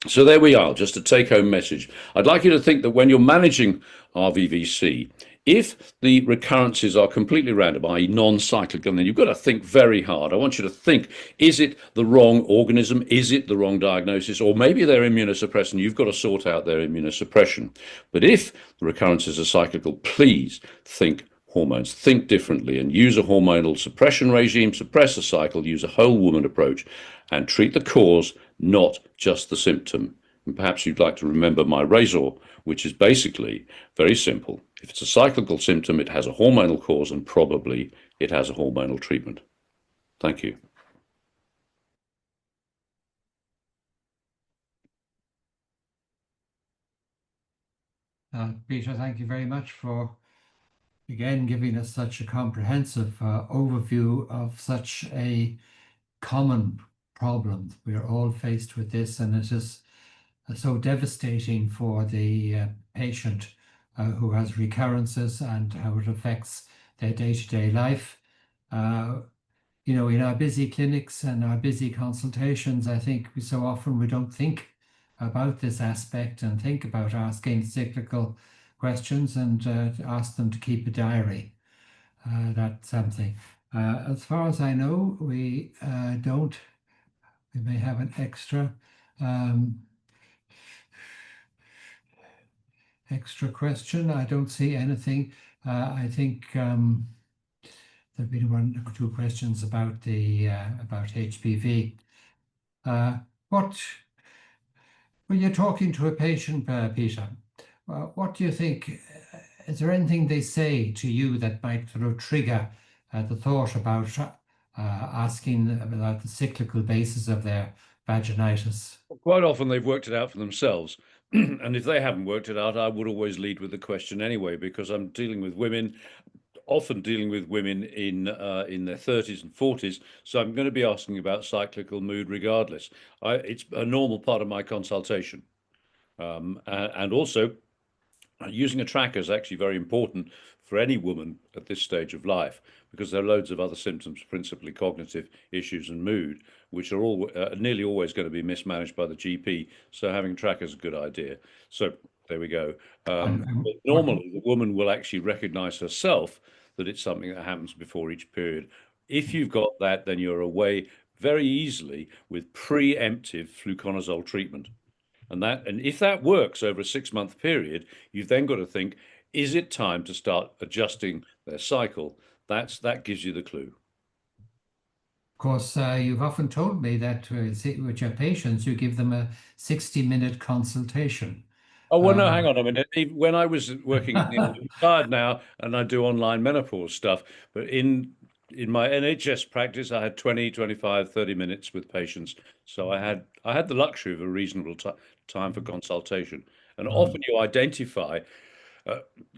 So there we are, just a take-home message. I'd like you to think that when you're managing RVVC, if the recurrences are completely random, i.e. non-cyclical, then you've got to think very hard. I want you to think, is it the wrong organism? Is it the wrong diagnosis? Or maybe they're immunosuppressant. You've got to sort out their immunosuppression. But if the recurrences are cyclical, please think hormones. Think differently and use a hormonal suppression regime, suppress the cycle, use a whole woman approach, and treat the cause, not just the symptom. And perhaps you'd like to remember my razor, which is basically very simple. If it's a cyclical symptom, it has a hormonal cause, and probably it has a hormonal treatment. Thank you. Peter, thank you very much for, again, giving us such a comprehensive overview of such a common problem. We're all faced with this, and it is so devastating for the patient who has recurrences and how it affects their day-to-day life. You know, in our busy clinics and our busy consultations, I think so often we don't think about this aspect and think about asking cyclical questions and ask them to keep a diary. That's something. As far as I know, we don't. We may have an extra question. I don't see anything. I think there've been 1 or 2 questions about the about HPV. When you're talking to a patient, Peter, what do you think? Is there anything they say to you that might sort of trigger the thought about asking about the cyclical basis of their vaginitis? Quite often they've worked it out for themselves. And if they haven't worked it out, I would always lead with the question anyway, because I'm dealing with women, often dealing with women in their 30s and 40s. So I'm going to be asking about cyclical mood regardless. It's a normal part of my consultation. And also, using a tracker is actually very important for any woman at this stage of life, because there are loads of other symptoms, principally cognitive issues and mood, which are all nearly always going to be mismanaged by the GP. So having a tracker is a good idea. So there we go. Normally, the woman will actually recognize herself that it's something that happens before each period. If you've got that, then you're away very easily with preemptive fluconazole treatment. And if that works over a 6-month period, you've then got to think, is it time to start adjusting their cycle? That gives you the clue. Of course, you've often told me that with your patients, you give them a 60-minute consultation. Oh, well, no, hang on a minute. When I was working, I'm retired now, and I do online menopause stuff. But in my NHS practice, I had 20, 25, 30 minutes with patients. So I had the luxury of a reasonable time for consultation. And often you identify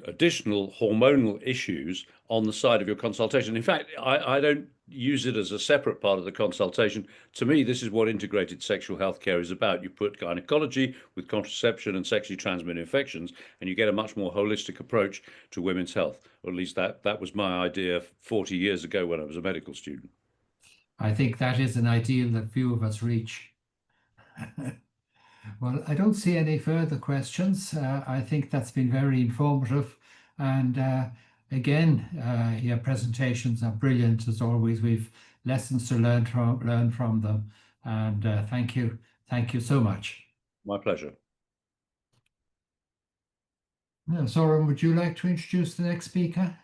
additional hormonal issues on the side of your consultation. In fact, I don't use it as a separate part of the consultation. To me, this is what integrated sexual health care is about. You put gynecology with contraception and sexually transmitted infections, and you get a much more holistic approach to women's health. Or at least that was my idea 40 years ago when I was a medical student. I think that is an ideal that few of us reach. Well, I don't see any further questions. I think that's been very informative. And again, your presentations are brilliant as always. We've lessons to learn from them. And thank you. Thank you so much. My pleasure. Now, Soren, would you like to introduce the next speaker?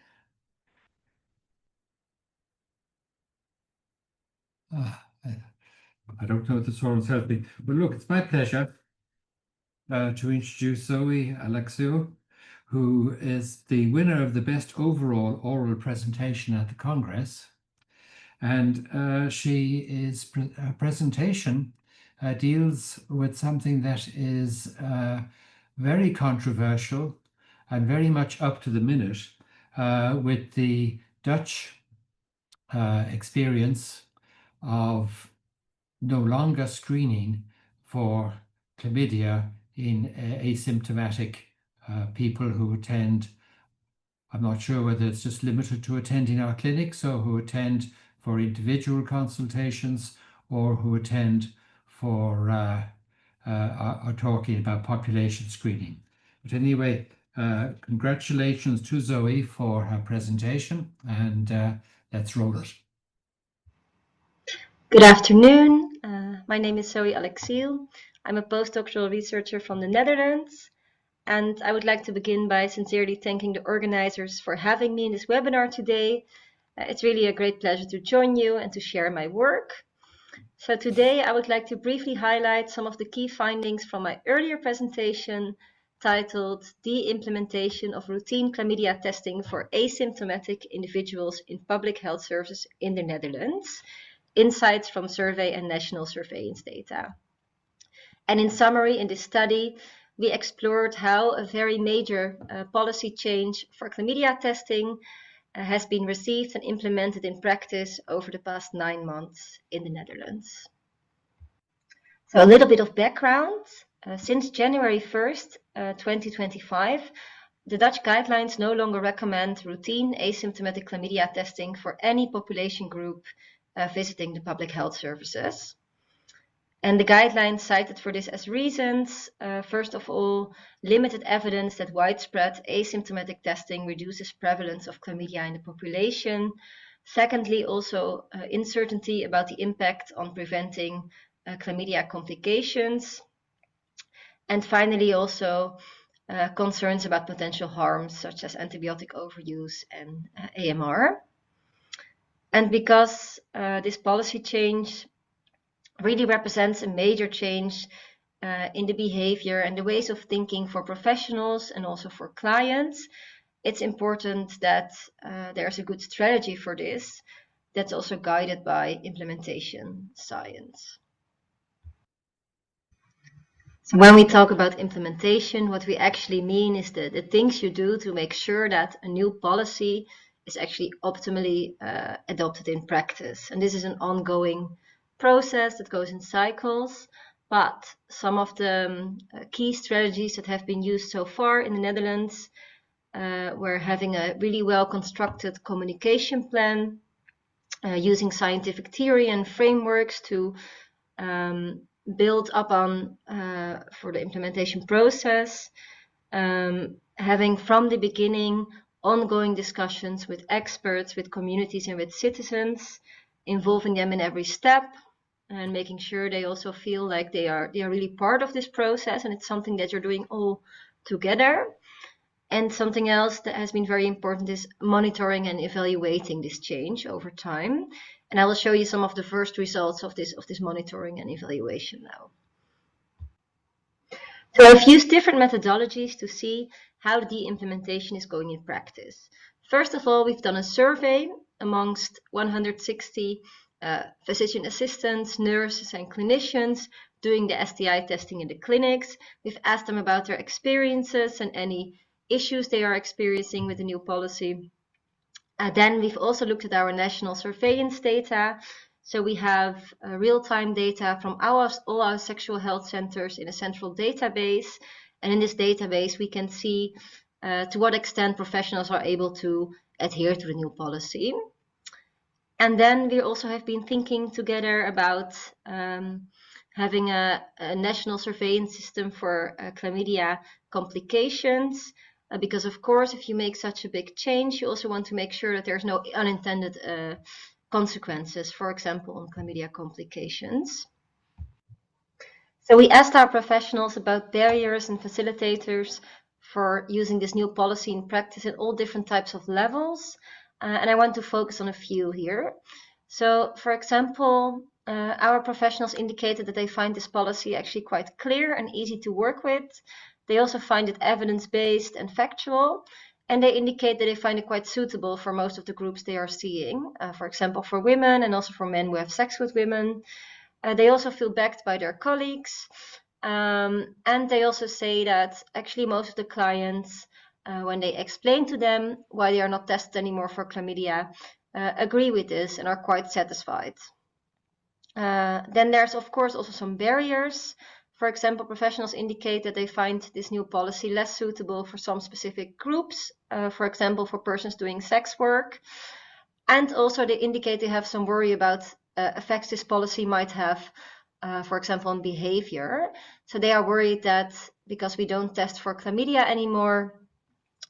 I don't know if the Soren's helping, but look, it's my pleasure to introduce Zoe Alexiou, who is the winner of the best overall oral presentation at the Congress. And her presentation deals with something that is very controversial and very much up to the minute with the Dutch experience of no longer screening for chlamydia in asymptomatic people who attend. I'm not sure whether it's just limited to attending our clinics or who attend for individual consultations or who attend for are talking about population screening. But anyway, congratulations to Zoe for her presentation, and let's roll it. Good afternoon. My name is Zoe Alexiou. I'm a postdoctoral researcher from the Netherlands, and I would like to begin by sincerely thanking the organizers for having me in this webinar today. It's really a great pleasure to join you and to share my work. So today I would like to briefly highlight some of the key findings from my earlier presentation titled The Implementation of Routine Chlamydia Testing for Asymptomatic Individuals in Public Health Services in the Netherlands, Insights from Survey and National Surveillance Data. And in summary, in this study, we explored how a very major policy change for chlamydia testing has been received and implemented in practice over the past 9 months in the Netherlands. So a little bit of background. Since January 1st, 2025, the Dutch guidelines no longer recommend routine asymptomatic chlamydia testing for any population group visiting the public health services. And the guidelines cited for this as reasons, first of all, limited evidence that widespread asymptomatic testing reduces prevalence of chlamydia in the population. Secondly, also uncertainty about the impact on preventing chlamydia complications. And finally, also concerns about potential harms such as antibiotic overuse and AMR. And because this policy change really represents a major change in the behavior and the ways of thinking for professionals and also for clients, it's important that there's a good strategy for this that's also guided by implementation science. So when we talk about implementation, what we actually mean is the things you do to make sure that a new policy is actually optimally adopted in practice. And this is an ongoing process that goes in cycles, but some of the key strategies that have been used so far in the Netherlands were having a really well constructed communication plan, using scientific theory and frameworks to build up on for the implementation process, having from the beginning ongoing discussions with experts, with communities and with citizens, involving them in every step and making sure they also feel like they are really part of this process and it's something that you're doing all together. And something else that has been very important is monitoring and evaluating this change over time. And I will show you some of the first results of this monitoring and evaluation now. So I've used different methodologies to see how the implementation is going in practice. First of all, we've done a survey amongst 160 physician assistants, nurses, and clinicians doing the STI testing in the clinics. We've asked them about their experiences and any issues they are experiencing with the new policy. Then we've also looked at our national surveillance data. So we have real-time data from all our sexual health centers in a central database. And in this database, we can see to what extent professionals are able to adhere to the new policy. And then we also have been thinking together about having a national surveillance system for chlamydia complications. Because of course, if you make such a big change, you also want to make sure that there's no unintended consequences, for example, on chlamydia complications. So we asked our professionals about barriers and facilitators for using this new policy in practice in all different types of levels. And I want to focus on a few here. So, for example, our professionals indicated that they find this policy actually quite clear and easy to work with. They also find it evidence-based and factual, and they indicate that they find it quite suitable for most of the groups they are seeing, for example, for women and also for men who have sex with women. They also feel backed by their colleagues, and they also say that actually most of the clients, when they explain to them why they are not tested anymore for chlamydia, agree with this and are quite satisfied. Then there's of course also some barriers. For example, professionals indicate that they find this new policy less suitable for some specific groups, for example, for persons doing sex work. And also they indicate they have some worry about effects this policy might have, for example, on behavior. So they are worried that because we don't test for chlamydia anymore,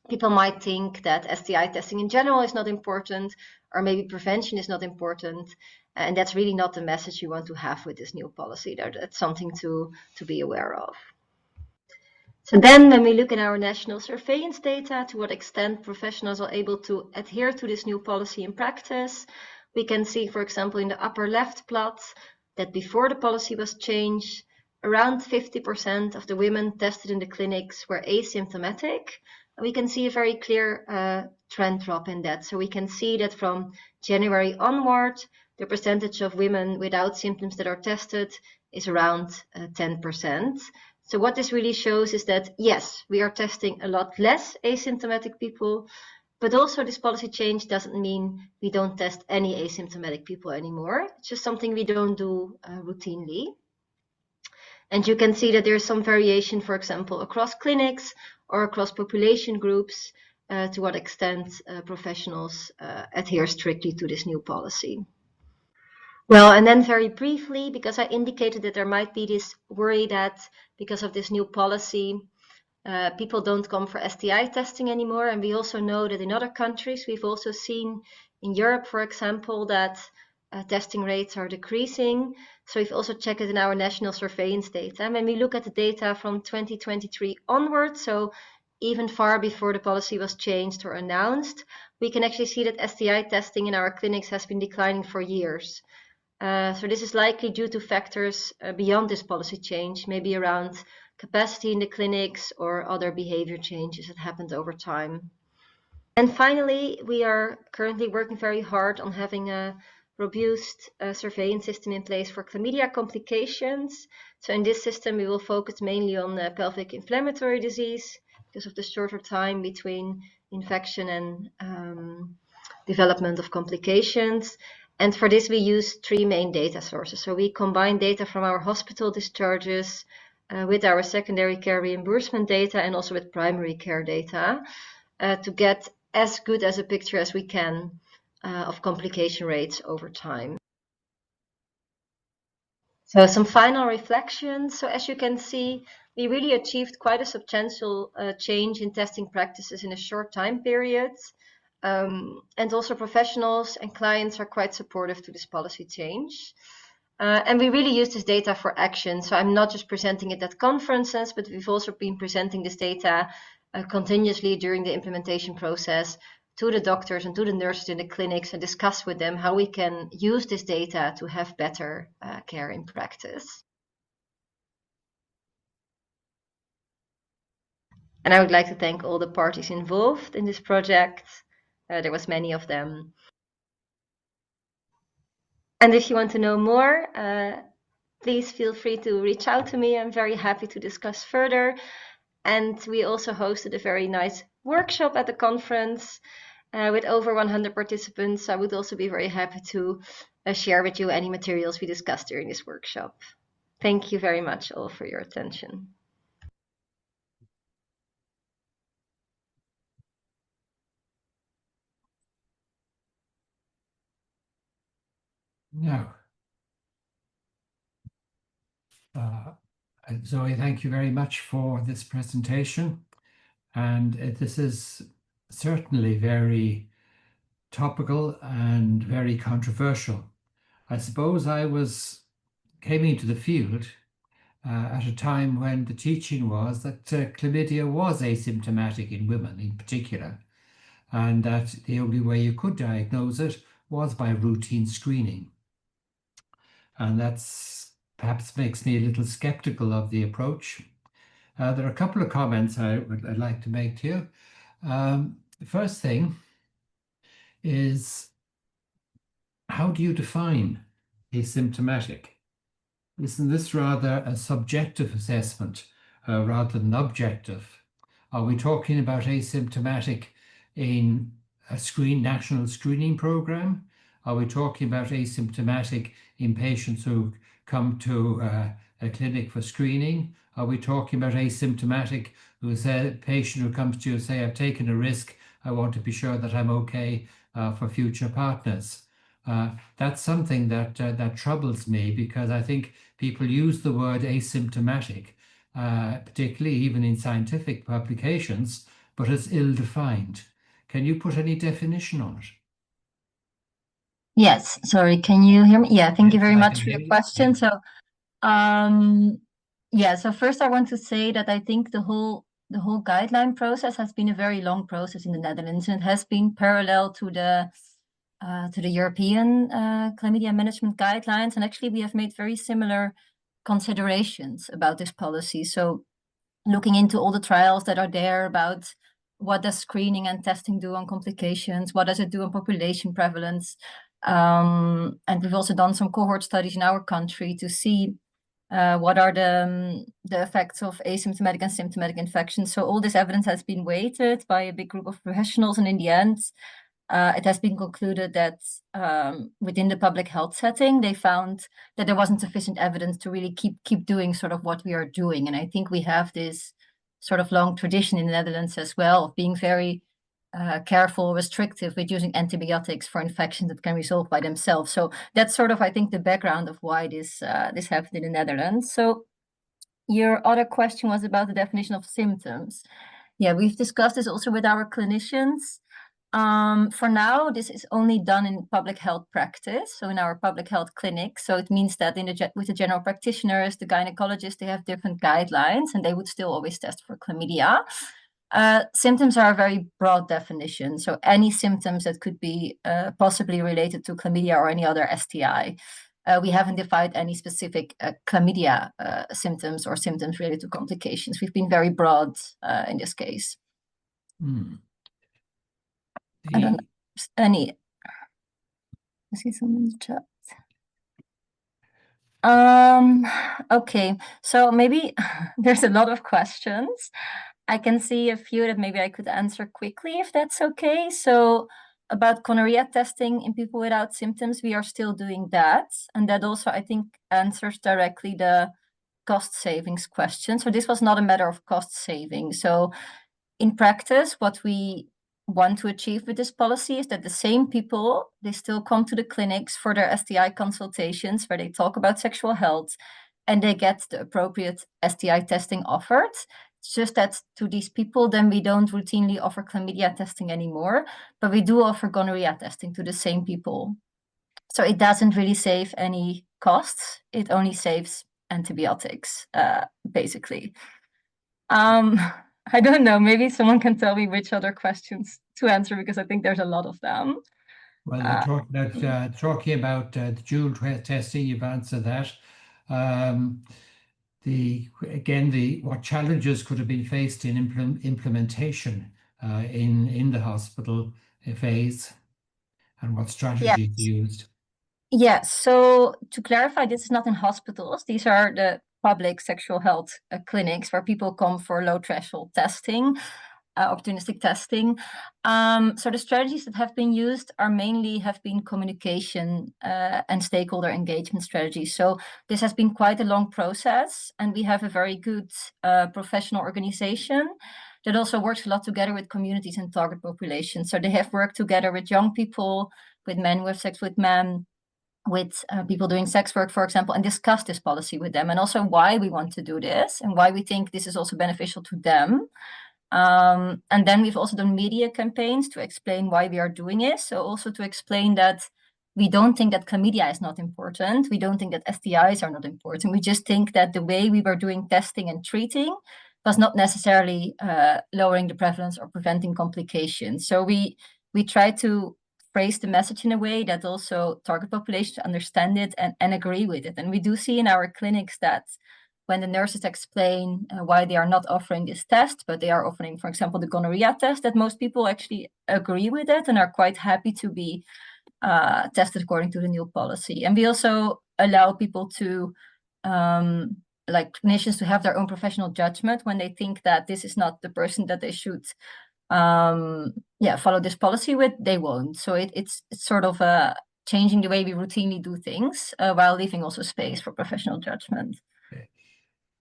people might think that STI testing in general is not important, or maybe prevention is not important. And that's really not the message you want to have with this new policy. That's something to be aware of. So then when we look at our national surveillance data, to what extent professionals are able to adhere to this new policy in practice, we can see, for example, in the upper left plot, that before the policy was changed, around 50% of the women tested in the clinics were asymptomatic. We can see a very clear trend drop in that. So we can see that from January onward, the percentage of women without symptoms that are tested is around 10%. So what this really shows is that, yes, we are testing a lot less asymptomatic people, but also this policy change doesn't mean we don't test any asymptomatic people anymore. It's just something we don't do routinely. And you can see that there's some variation, for example, across clinics or across population groups, to what extent professionals adhere strictly to this new policy. Well, and then very briefly, because I indicated that there might be this worry that because of this new policy, people don't come for STI testing anymore. And we also know that in other countries, we've also seen in Europe, for example, that testing rates are decreasing. So we've also checked it in our national surveillance data. And when we look at the data from 2023 onwards, so even far before the policy was changed or announced, we can actually see that STI testing in our clinics has been declining for years. So this is likely due to factors beyond this policy change, maybe around capacity in the clinics or other behavior changes that happened over time. And finally, we are currently working very hard on having a robust surveillance system in place for chlamydia complications. So in this system, we will focus mainly on pelvic inflammatory disease because of the shorter time between infection and development of complications. And for this, we use three main data sources. So we combine data from our hospital discharges with our secondary care reimbursement data and also with primary care data to get as good as a picture as we can of complication rates over time. So some final reflections. So as you can see, we really achieved quite a substantial change in testing practices in a short time period. And also professionals and clients are quite supportive to this policy change. And we really use this data for action. So I'm not just presenting it at conferences, but we've also been presenting this data continuously during the implementation process to the doctors and to the nurses in the clinics and discuss with them how we can use this data to have better care in practice. And I would like to thank all the parties involved in this project. There was many of them. And if you want to know more, please feel free to reach out to me. I'm very happy to discuss further. And we also hosted a very nice workshop at the conference. with over 100 participants. I would also be very happy to share with you any materials we discussed during this workshop. Thank you very much all for your attention. Now, Zoe, thank you very much for this presentation. And this is certainly very topical and very controversial. I suppose I came into the field at a time when the teaching was that chlamydia was asymptomatic in women in particular, and that the only way you could diagnose it was by routine screening. And that's perhaps makes me a little skeptical of the approach. There are a couple of comments I'd like to make to you. The first thing is, how do you define asymptomatic? Isn't this rather a subjective assessment rather than objective? Are we talking about asymptomatic in a national screening program? Are we talking about asymptomatic in patients who come to a clinic for screening? Are we talking about asymptomatic who is a patient who comes to you and say, I've taken a risk, I want to be sure that I'm okay for future partners? That's something that troubles me, because I think people use the word asymptomatic, particularly even in scientific publications, but it's ill-defined. Can you put any definition on it? Yes, sorry, can you hear me? Yeah, thank you very much for your question. So, yeah, so first I want to say that I think the whole guideline process has been a very long process in the Netherlands, and it has been parallel to the European chlamydia management guidelines. And actually, we have made very similar considerations about this policy. So, looking into all the trials that are there about what does screening and testing do on complications, what does it do on population prevalence, and we've also done some cohort studies in our country to see what are the effects of asymptomatic and symptomatic infections. So all this evidence has been weighted by a big group of professionals, and in the end, it has been concluded that within the public health setting, they found that there wasn't sufficient evidence to really keep doing sort of what we are doing. And I think we have this sort of long tradition in the Netherlands as well of being very careful, restrictive with using antibiotics for infections that can resolve by themselves. So that's sort of, I think, the background of why this happened in the Netherlands. So your other question was about the definition of symptoms. Yeah, we've discussed this also with our clinicians. For now, this is only done in public health practice, so in our public health clinics. So it means that with the general practitioners, the gynecologists, they have different guidelines, and they would still always test for chlamydia. Symptoms are a very broad definition, so any symptoms that could be possibly related to chlamydia or any other STI. We haven't defined any specific chlamydia symptoms or symptoms related to complications. We've been very broad in this case. I don't know. I see something in the chat. Okay, so maybe there's a lot of questions. I can see a few that maybe I could answer quickly, if that's okay. So about gonorrhea testing in people without symptoms, we are still doing that. And that also, I think, answers directly the cost savings question. So this was not a matter of cost saving. So in practice, what we want to achieve with this policy is that the same people, they still come to the clinics for their STI consultations where they talk about sexual health, and they get the appropriate STI testing offered. It's just that to these people, then we don't routinely offer chlamydia testing anymore, but we do offer gonorrhea testing to the same people. So it doesn't really save any costs. It only saves antibiotics, basically. I don't know, maybe someone can tell me which other questions to answer, because I think there's a lot of them. Well, talking about the dual testing, you've answered that. What challenges could have been faced in implementation in the hospital phase, and what strategies used? Yeah, so to clarify, this is not in hospitals. These are the public sexual health clinics where people come for low threshold testing. opportunistic testing. So the strategies that have been used have been communication and stakeholder engagement strategies. So this has been quite a long process, and we have a very good professional organization that also works a lot together with communities and target populations. So they have worked together with young people, with men who have sex with men, with people doing sex work, for example, and discuss this policy with them, and also why we want to do this and why we think this is also beneficial to them. And then we've also done media campaigns to explain why we are doing it. So also to explain that we don't think that chlamydia is not important. We don't think that STIs are not important. We just think that the way we were doing testing and treating was not necessarily lowering the prevalence or preventing complications. So we try to phrase the message in a way that also target populations understand it and agree with it. And we do see in our clinics that when the nurses explain why they are not offering this test, but they are offering, for example, the gonorrhea test, that most people actually agree with it and are quite happy to be tested according to the new policy. And we also allow people to, like clinicians, to have their own professional judgment when they think that this is not the person that they should follow this policy with, they won't. So it's sort of changing the way we routinely do things while leaving also space for professional judgment. Okay.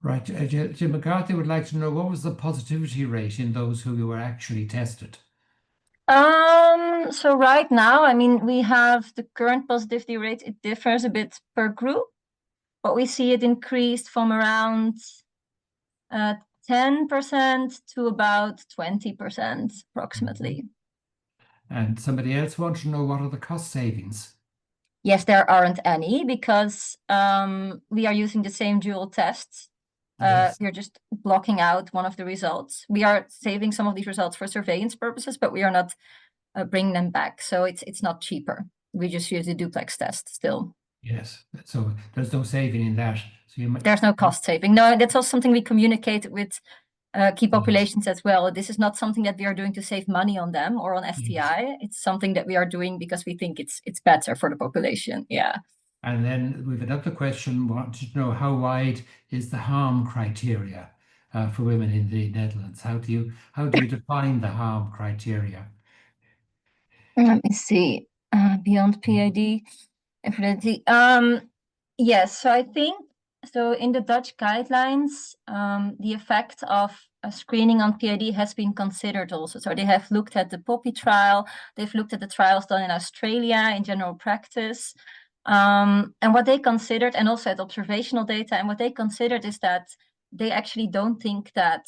Right. Jim McCarthy would like to know, what was the positivity rate in those who were actually tested? So right now, I mean, we have the current positivity rate. It differs a bit per group, but we see it increased from around 10% to about 20% approximately. And somebody else wants to know, what are the cost savings? Yes, there aren't any, because we are using the same dual tests. Yes. We're just blocking out one of the results. We are saving some of these results for surveillance purposes, but we are not bringing them back. So it's not cheaper. We just use the duplex test still. Yes. So there's no saving in that. So there's no cost saving. No, that's also something we communicate with key populations as well. This is not something that we are doing to save money on them or on STI. Yes. It's something that we are doing because we think it's better for the population. Yeah. And then we've another question, wanted to know, how wide is the harm criteria for women in the Netherlands? How do you define the harm criteria? Let me see. Beyond PID infertility. Yes, so I think, so in the Dutch guidelines, the effect of screening on PID has been considered also. So they have looked at the POPI trial, they've looked at the trials done in Australia in general practice, and what they considered, and also at observational data, and what they considered is that they actually don't think that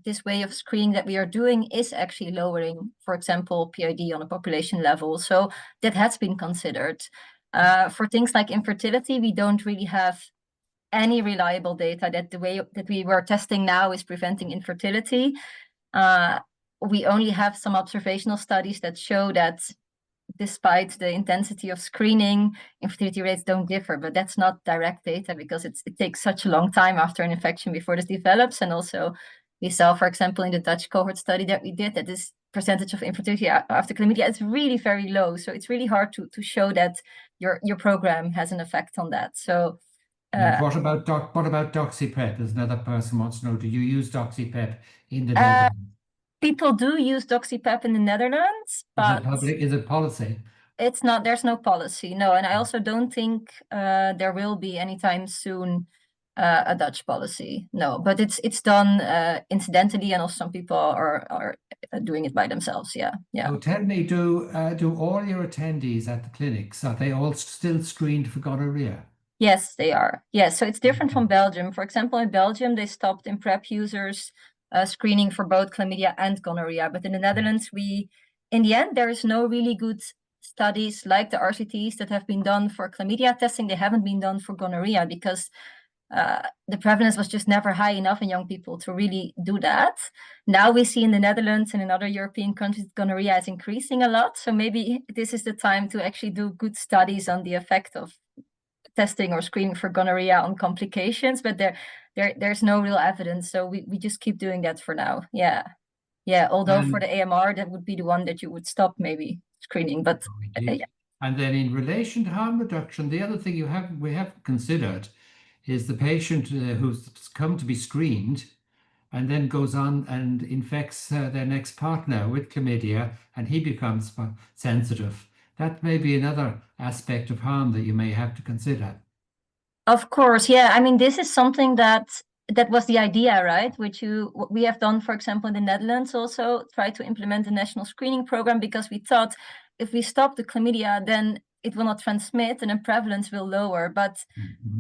this way of screening that we are doing is actually lowering, for example, PID on a population level. So that has been considered. For things like infertility, we don't really have any reliable data that the way that we were testing now is preventing infertility. We only have some observational studies that show that despite the intensity of screening, infertility rates don't differ, but that's not direct data because it takes such a long time after an infection before this develops. And also we saw, for example, in the Dutch cohort study that we did, that this percentage of infertility after chlamydia is really very low. So it's really hard to show that your program has an effect on that. So what about doxypep? There's another person wants to know, do you use doxypep in the Netherlands? People do use doxypep in the Netherlands, but is it policy? It's not, there's no policy, no. And I also don't think there will be anytime soon a Dutch policy, no. But it's done incidentally, and also some people are doing it by themselves, yeah. So tell me, do all your attendees at the clinics, are they all still screened for gonorrhea? Yes, they are. Yes, so it's different from Belgium. For example, in Belgium, they stopped in PrEP users screening for both chlamydia and gonorrhea. But in the Netherlands, in the end, there is no really good studies like the RCTs that have been done for chlamydia testing. They haven't been done for gonorrhea because the prevalence was just never high enough in young people to really do that. Now we see in the Netherlands and in other European countries, gonorrhea is increasing a lot. So maybe this is the time to actually do good studies on the effect of testing or screening for gonorrhea on complications, but there's no real evidence. So we just keep doing that for now. Yeah. Although for the AMR, that would be the one that you would stop maybe screening, but yeah. And then in relation to harm reduction, the other thing we have considered is the patient who's come to be screened and then goes on and infects their next partner with chlamydia, and he becomes sensitive. That may be another aspect of harm that you may have to consider. Of course, yeah. I mean, this is something that was the idea, right? What we have done, for example, in the Netherlands, also try to implement a national screening program, because we thought if we stop the chlamydia, then it will not transmit and the prevalence will lower. But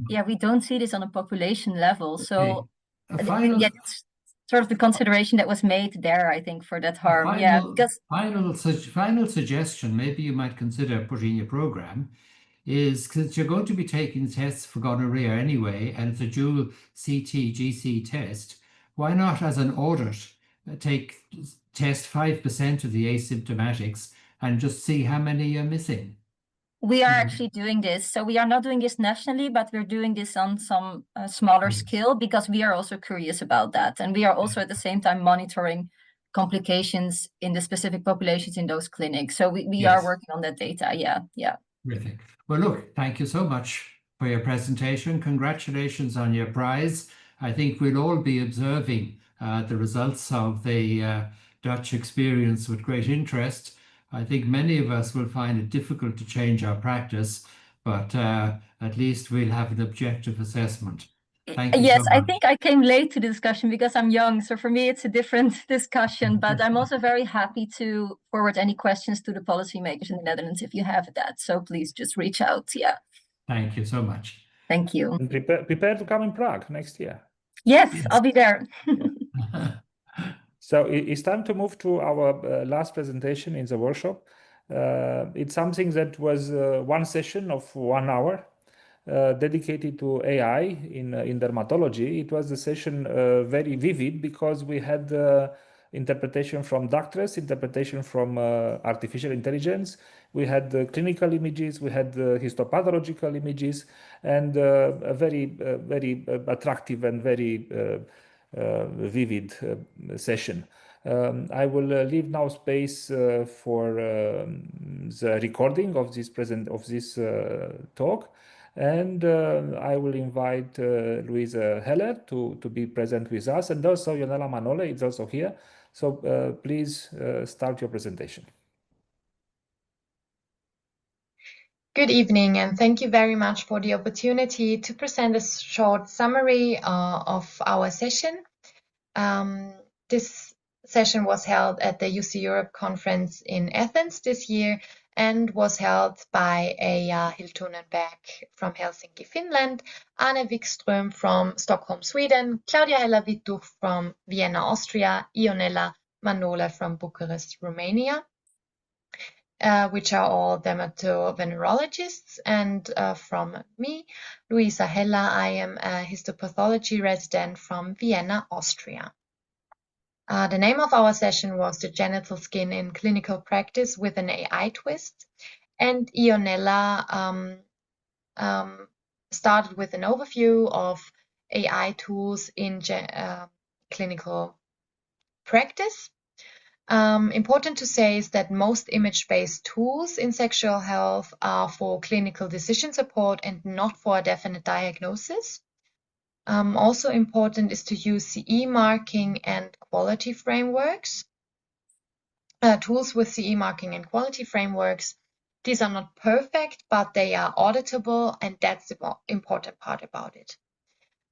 yeah, we don't see this on a population level. So yeah, it's sort of the consideration that was made there, I think, for that harm. Final suggestion, maybe you might consider putting in your program, is since you're going to be taking tests for gonorrhea anyway, and it's a dual CT-GC test, why not, as an audit, test 5% of the asymptomatics and just see how many you're missing? We are actually doing this. So we are not doing this nationally, but we're doing this on some smaller scale, because we are also curious about that. And we are also at the same time monitoring complications in the specific populations in those clinics. So we are working on that data. Yeah. Terrific. Well, look, thank you so much for your presentation. Congratulations on your prize. I think we'll all be observing the results of the Dutch experience with great interest. I think many of us will find it difficult to change our practice, but at least we'll have an objective assessment. Thank you so much. I think I came late to the discussion because I'm young. So for me, it's a different discussion, but I'm also very happy to forward any questions to the policymakers in the Netherlands if you have that. So please just reach out. Yeah. Thank you so much. Thank you. And prepare to come in Prague next year. Yes, I'll be there. So it's time to move to our last presentation in the workshop. It's something that was one session of 1 hour dedicated to AI in dermatology. It was a session very vivid because we had interpretation from doctors, interpretation from artificial intelligence. We had clinical images, we had histopathological images, and a very attractive and very vivid session. I will leave now space for the recording of this talk, and I will invite Louisa Heller to be present with us, and also Ionela Manole is also here. So please start your presentation. Good evening, and thank you very much for the opportunity to present a short summary of our session. This session was held at the IUSTI Europe conference in Athens this year and was held by Eija Hiltunen-Berg from Helsinki, Finland, Anne Wikström from Stockholm, Sweden, Claudia Hella-Vittuch from Vienna, Austria, Ionela Manole from Bucharest, Romania, which are all dermatovenerologists, and from me, Louisa Heller. I am a histopathology resident from Vienna, Austria. The name of our session was The Genital Skin in Clinical Practice with an AI Twist, and Ionela started with an overview of AI tools in clinical practice. Important to say is that most image-based tools in sexual health are for clinical decision support and not for a definite diagnosis. Also important is to use CE marking and quality frameworks. Tools with CE marking and quality frameworks, these are not perfect, but they are auditable, and that's the important part about it.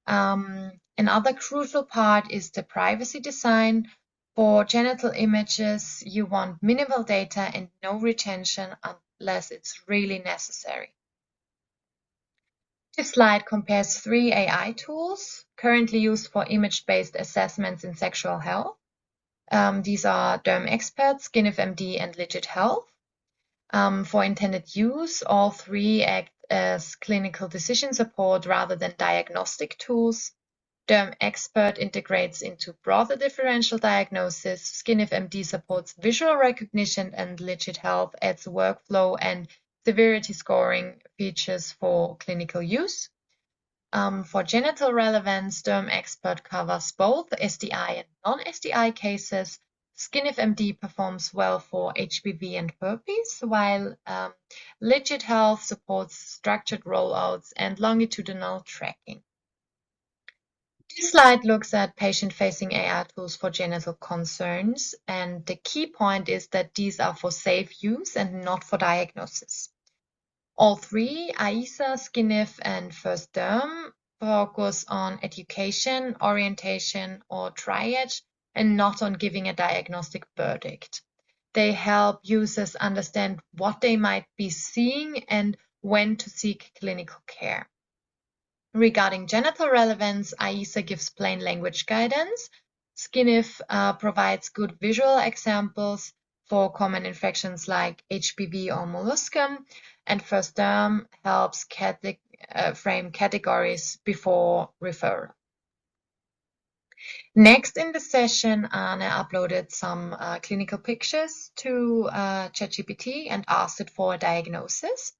Another crucial part is the privacy design. For genital images, you want minimal data and no retention unless it's really necessary. This slide compares 3 AI tools currently used for image-based assessments in sexual health. These are DermExpert, SkinifMD, and Legit Health. For intended use, all 3 act as clinical decision support rather than diagnostic tools. DermExpert integrates into broader differential diagnosis, SkinifMD supports visual recognition, and Legit Health adds workflow and severity scoring features for clinical use. For genital relevance, DermExpert covers both STI and non-STI cases. SkinifMD performs well for HPV and herpes, while Legit Health supports structured rollouts and longitudinal tracking. This slide looks at patient-facing AI tools for genital concerns, and the key point is that these are for safe use and not for diagnosis. All three, AISA, SkinIF, and First Derm, focus on education, orientation, or triage, and not on giving a diagnostic verdict. They help users understand what they might be seeing and when to seek clinical care. Regarding genital relevance, AISA gives plain language guidance. SkinIF provides good visual examples for common infections like HPV or molluscum, and First Derm helps frame categories before referral. Next in the session, Anne uploaded some clinical pictures to ChatGPT and asked it for a diagnosis.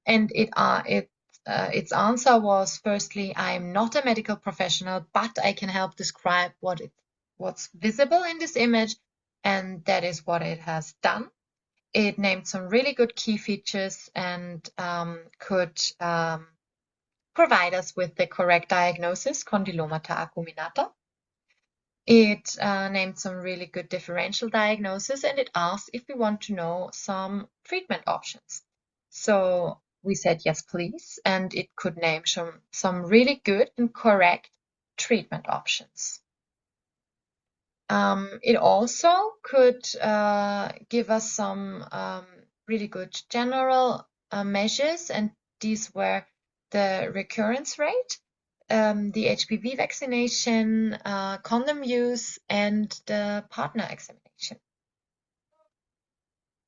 And its answer was, firstly, I am not a medical professional, but I can help describe what's visible in this image, and that is what it has done. It named some really good key features and could provide us with the correct diagnosis, condylomata acuminata. It named some really good differential diagnosis, and it asked if we want to know some treatment options. So we said yes, please, and it could name some really good and correct treatment options. It also could give us some really good general measures, and these were the recurrence rate, the HPV vaccination, condom use, and the partner examination.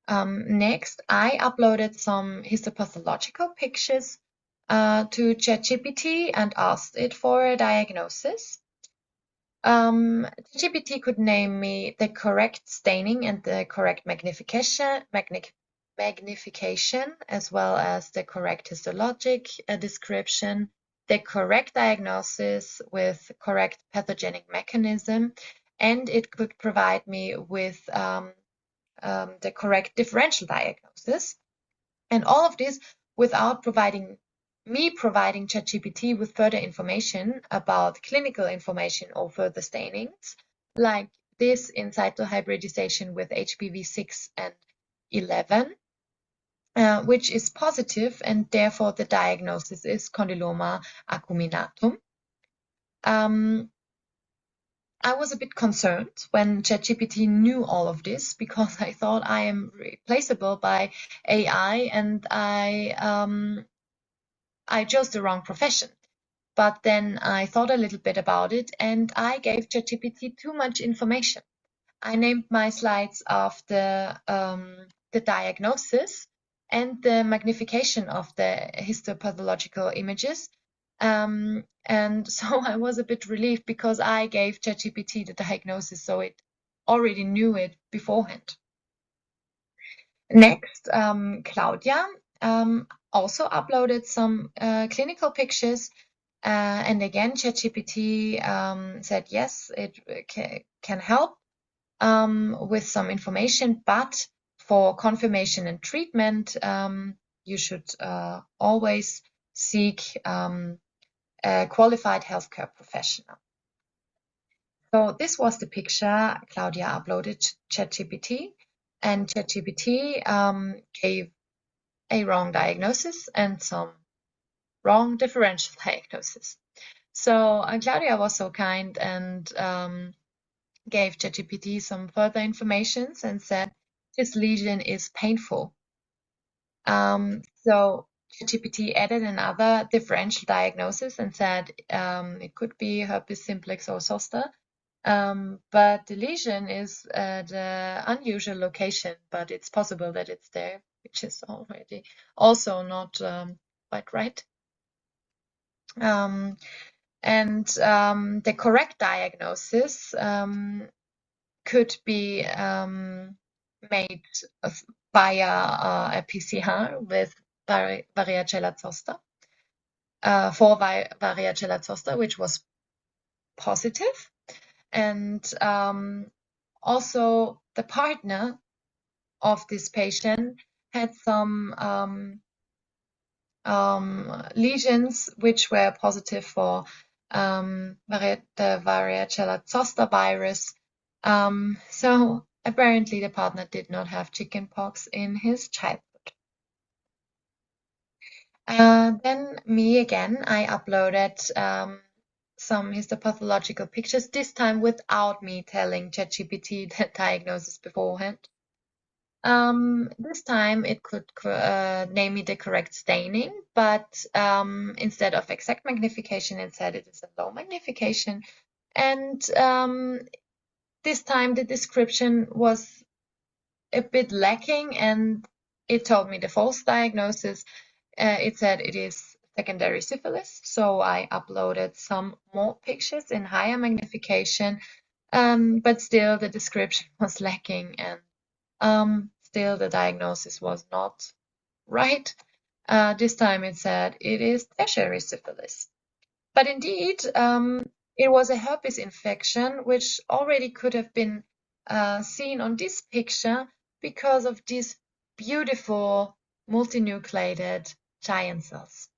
Next, I uploaded some histopathological pictures to ChatGPT and asked it for a diagnosis. ChatGPT could name me the correct staining and the correct magnification, as well as the correct histologic description, the correct diagnosis with correct pathogenic mechanism, and it could provide me with the correct differential diagnosis. And all of this without providing ChatGPT with further information about clinical information or further stainings, like this in cytohybridization with HPV 6 and 11, which is positive, and therefore the diagnosis is condyloma acuminatum. I was a bit concerned when ChatGPT knew all of this, because I thought I am replaceable by AI, and I chose the wrong profession. But then I thought a little bit about it, and I gave ChatGPT too much information. I named my slides after the diagnosis and the magnification of the histopathological images. And so I was a bit relieved, because I gave ChatGPT the diagnosis, so it already knew it beforehand. Next, Claudia also uploaded some clinical pictures, and again ChatGPT said yes, it can help with some information, but for confirmation and treatment, you should always seek a qualified healthcare professional. So this was the picture Claudia uploaded to ChatGPT, and ChatGPT gave a wrong diagnosis and some wrong differential diagnosis. So Claudia was so kind and gave ChatGPT some further information and said this lesion is painful. So ChatGPT added another differential diagnosis and said it could be herpes simplex or zoster, but the lesion is at an unusual location, but it's possible that it's there, which is already also not quite right. The correct diagnosis could be made via a PCR with Variegella zoster, for Variegella zoster, which was positive. And also the partner of this patient had some lesions which were positive for the varicella zoster virus. So apparently the partner did not have chickenpox in his childhood. Then me again, I uploaded some histopathological pictures, this time without me telling ChatGPT the diagnosis beforehand. This time it could name me the correct staining, but instead of exact magnification, it said it is a low magnification. And this time the description was a bit lacking, and it told me the false diagnosis. It said it is secondary syphilis, so I uploaded some more pictures in higher magnification, but still the description was lacking, and still the diagnosis was not right. This time it said it is tertiary syphilis. But indeed, it was a herpes infection, which already could have been seen on this picture because of these beautiful multinucleated giant cells.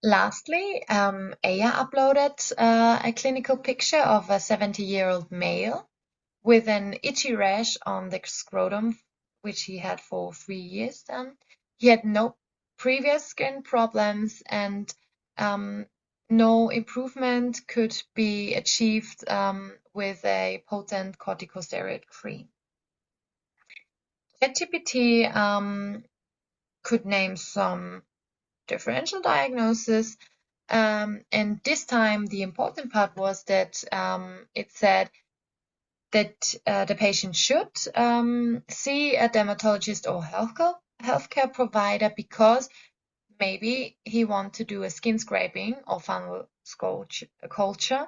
Lastly, Aya uploaded a clinical picture of a 70-year-old male with an itchy rash on the scrotum, which he had for 3 years. He had no previous skin problems, and no improvement could be achieved with a potent corticosteroid cream. ChatGPT could name some differential diagnosis, and this time the important part was that it said that the patient should see a dermatologist or healthcare provider because maybe he wants to do a skin scraping or fungal culture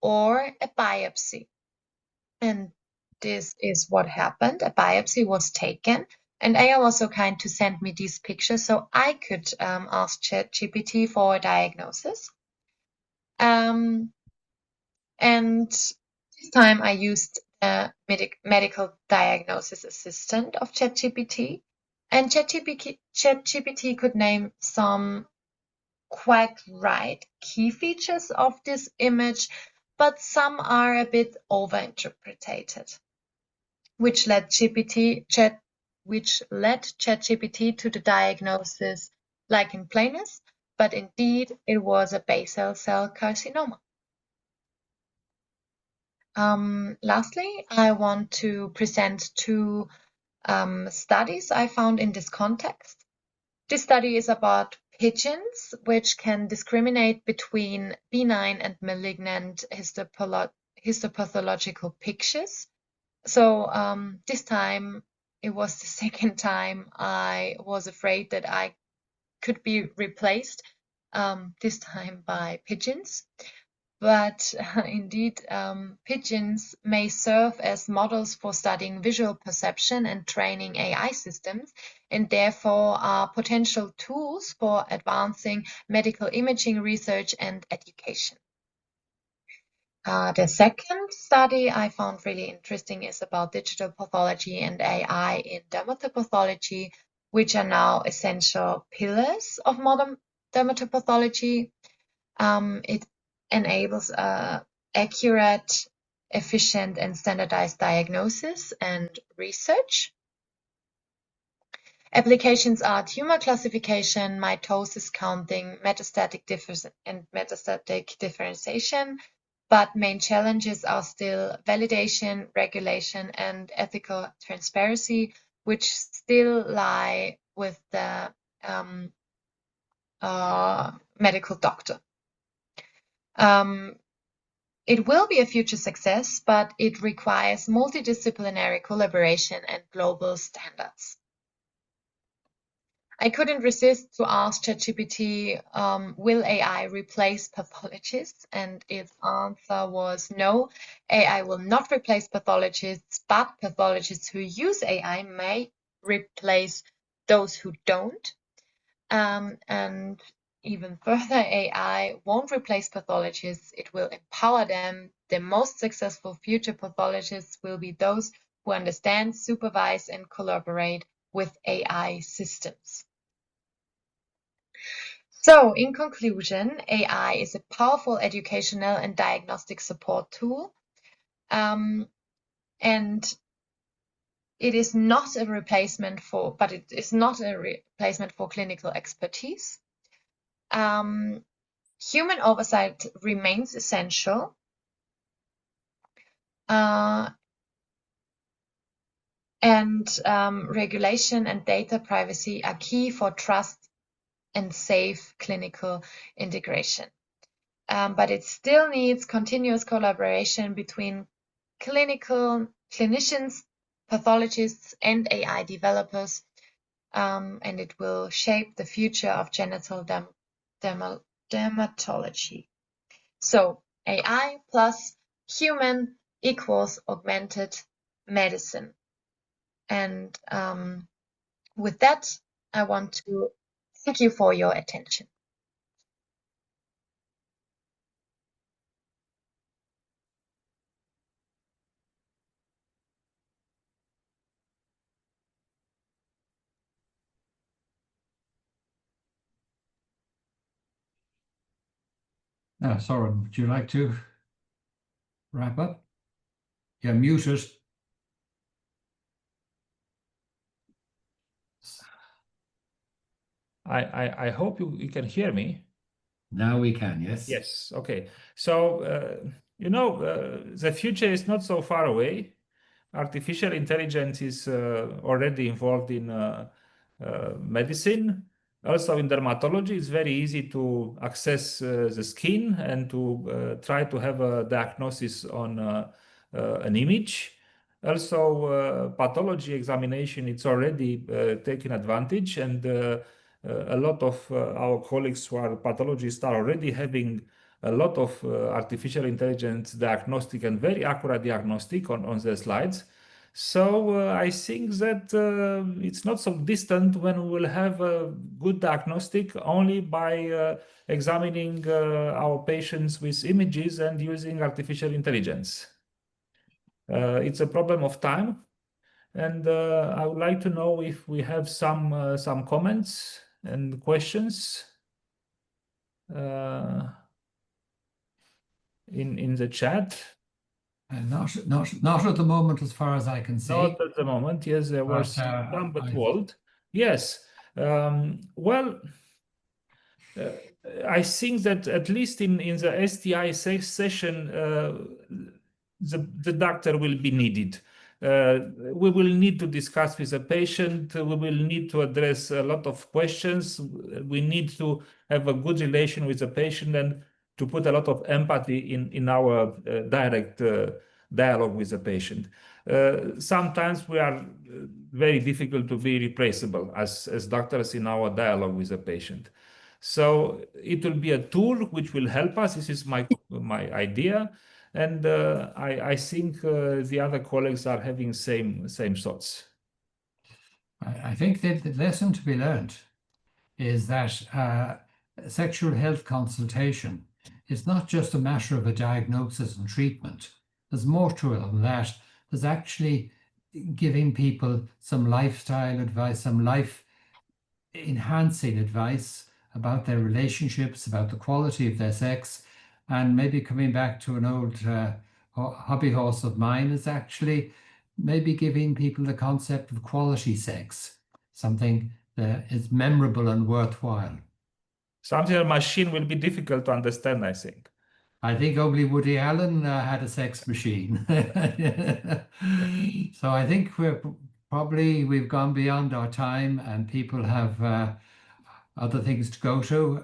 or a biopsy. And this is what happened. A biopsy was taken, and Aya was so kind to send me these pictures so I could ask ChatGPT for a diagnosis. And this time I used a medical diagnosis assistant of ChatGPT, and ChatGPT could name some quite right key features of this image, but some are a bit overinterpreted, which led ChatGPT to the diagnosis like in plainness, but indeed it was a basal cell carcinoma. Lastly, I want to present two studies I found in this context. This study is about pigeons, which can discriminate between benign and malignant histopathological pictures. So this time, it was the second time I was afraid that I could be replaced, this time by pigeons. But indeed, pigeons may serve as models for studying visual perception and training AI systems, and therefore are potential tools for advancing medical imaging research and education. The second study I found really interesting is about digital pathology and AI in dermatopathology, which are now essential pillars of modern dermatopathology. It enables accurate, efficient, and standardized diagnosis and research. Applications are tumor classification, mitosis counting, metastatic differentiation, but main challenges are still validation, regulation, and ethical transparency, which still lie with the medical doctor. It will be a future success, but it requires multidisciplinary collaboration and global standards. I couldn't resist to ask ChatGPT, will AI replace pathologists? And its answer was no, AI will not replace pathologists, but pathologists who use AI may replace those who don't. And even further, AI won't replace pathologists, it will empower them. The most successful future pathologists will be those who understand, supervise, and collaborate with AI systems. So, in conclusion, AI is a powerful educational and diagnostic support tool. And it is not a replacement for, but it is not a replacement for clinical expertise. Human oversight remains essential. Regulation and data privacy are key for trust and safe clinical integration. But it still needs continuous collaboration between clinicians, pathologists, and AI developers, and it will shape the future of genital dermatology. So AI plus human equals augmented medicine. And with that, I want to thank you for your attention. Soren, would you like to wrap up? You're muted. I hope you can hear me. Now we can, yes. Yes, okay. So, the future is not so far away. Artificial intelligence is already involved in medicine. Also in dermatology, it's very easy to access the skin and to try to have a diagnosis on an image. Also, pathology examination, it's already taken advantage, and a lot of our colleagues who are pathologists are already having a lot of artificial intelligence diagnostic and very accurate diagnostic on their slides. So I think that it's not so distant when we will have a good diagnostic only by examining our patients with images and using artificial intelligence. It's a problem of time, and I would like to know if we have some comments and questions in the chat. Not at the moment, as far as I can see. Not at the moment. Yes, there was some, but Walt. Yes. Well, I think that at least in the STI session, the doctor will be needed. We will need to discuss with the patient. We will need to address a lot of questions. We need to have a good relation with the patient and to put a lot of empathy in our direct dialogue with the patient. Sometimes we are very difficult to be replaceable as doctors in our dialogue with the patient. So it will be a tool which will help us. This is my idea, and I think the other colleagues are having same thoughts. I think that the lesson to be learned is that sexual health consultation is not just a matter of a diagnosis and treatment. There's more to it than that. There's actually giving people some lifestyle advice, some life-enhancing advice about their relationships, about the quality of their sex, and maybe coming back to an old hobby horse of mine is actually maybe giving people the concept of quality sex, something that is memorable and worthwhile. Something a machine will be difficult to understand, I think. I think only Woody Allen had a sex machine. So I think we've gone beyond our time and people have other things to go to.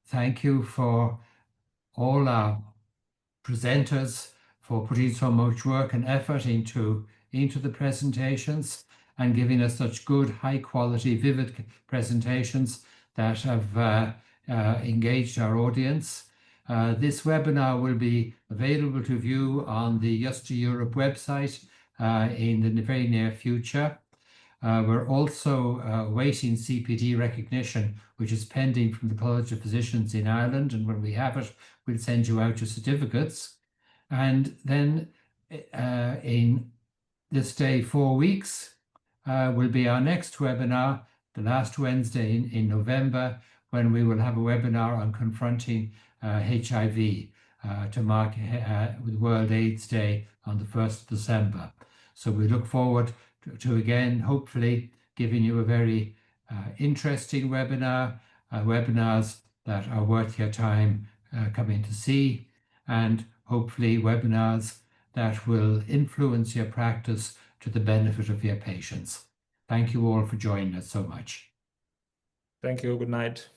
Thank you for all our presenters for putting so much work and effort into the presentations and giving us such good, high quality, vivid presentations that have engaged our audience. This webinar will be available to view on the IUSTI Europe website in the very near future. We're also awaiting CPD recognition, which is pending from the College of Physicians in Ireland. And when we have it, we'll send you out your certificates. And then in this day, 4 weeks, will be our next webinar, the last Wednesday in November, when we will have a webinar on confronting HIV to mark World AIDS Day on the 1st of December. So we look forward to again, hopefully, giving you a very interesting webinar, webinars that are worth your time coming to see, and hopefully webinars that will influence your practice to the benefit of your patients. Thank you all for joining us so much. Thank you. Good night.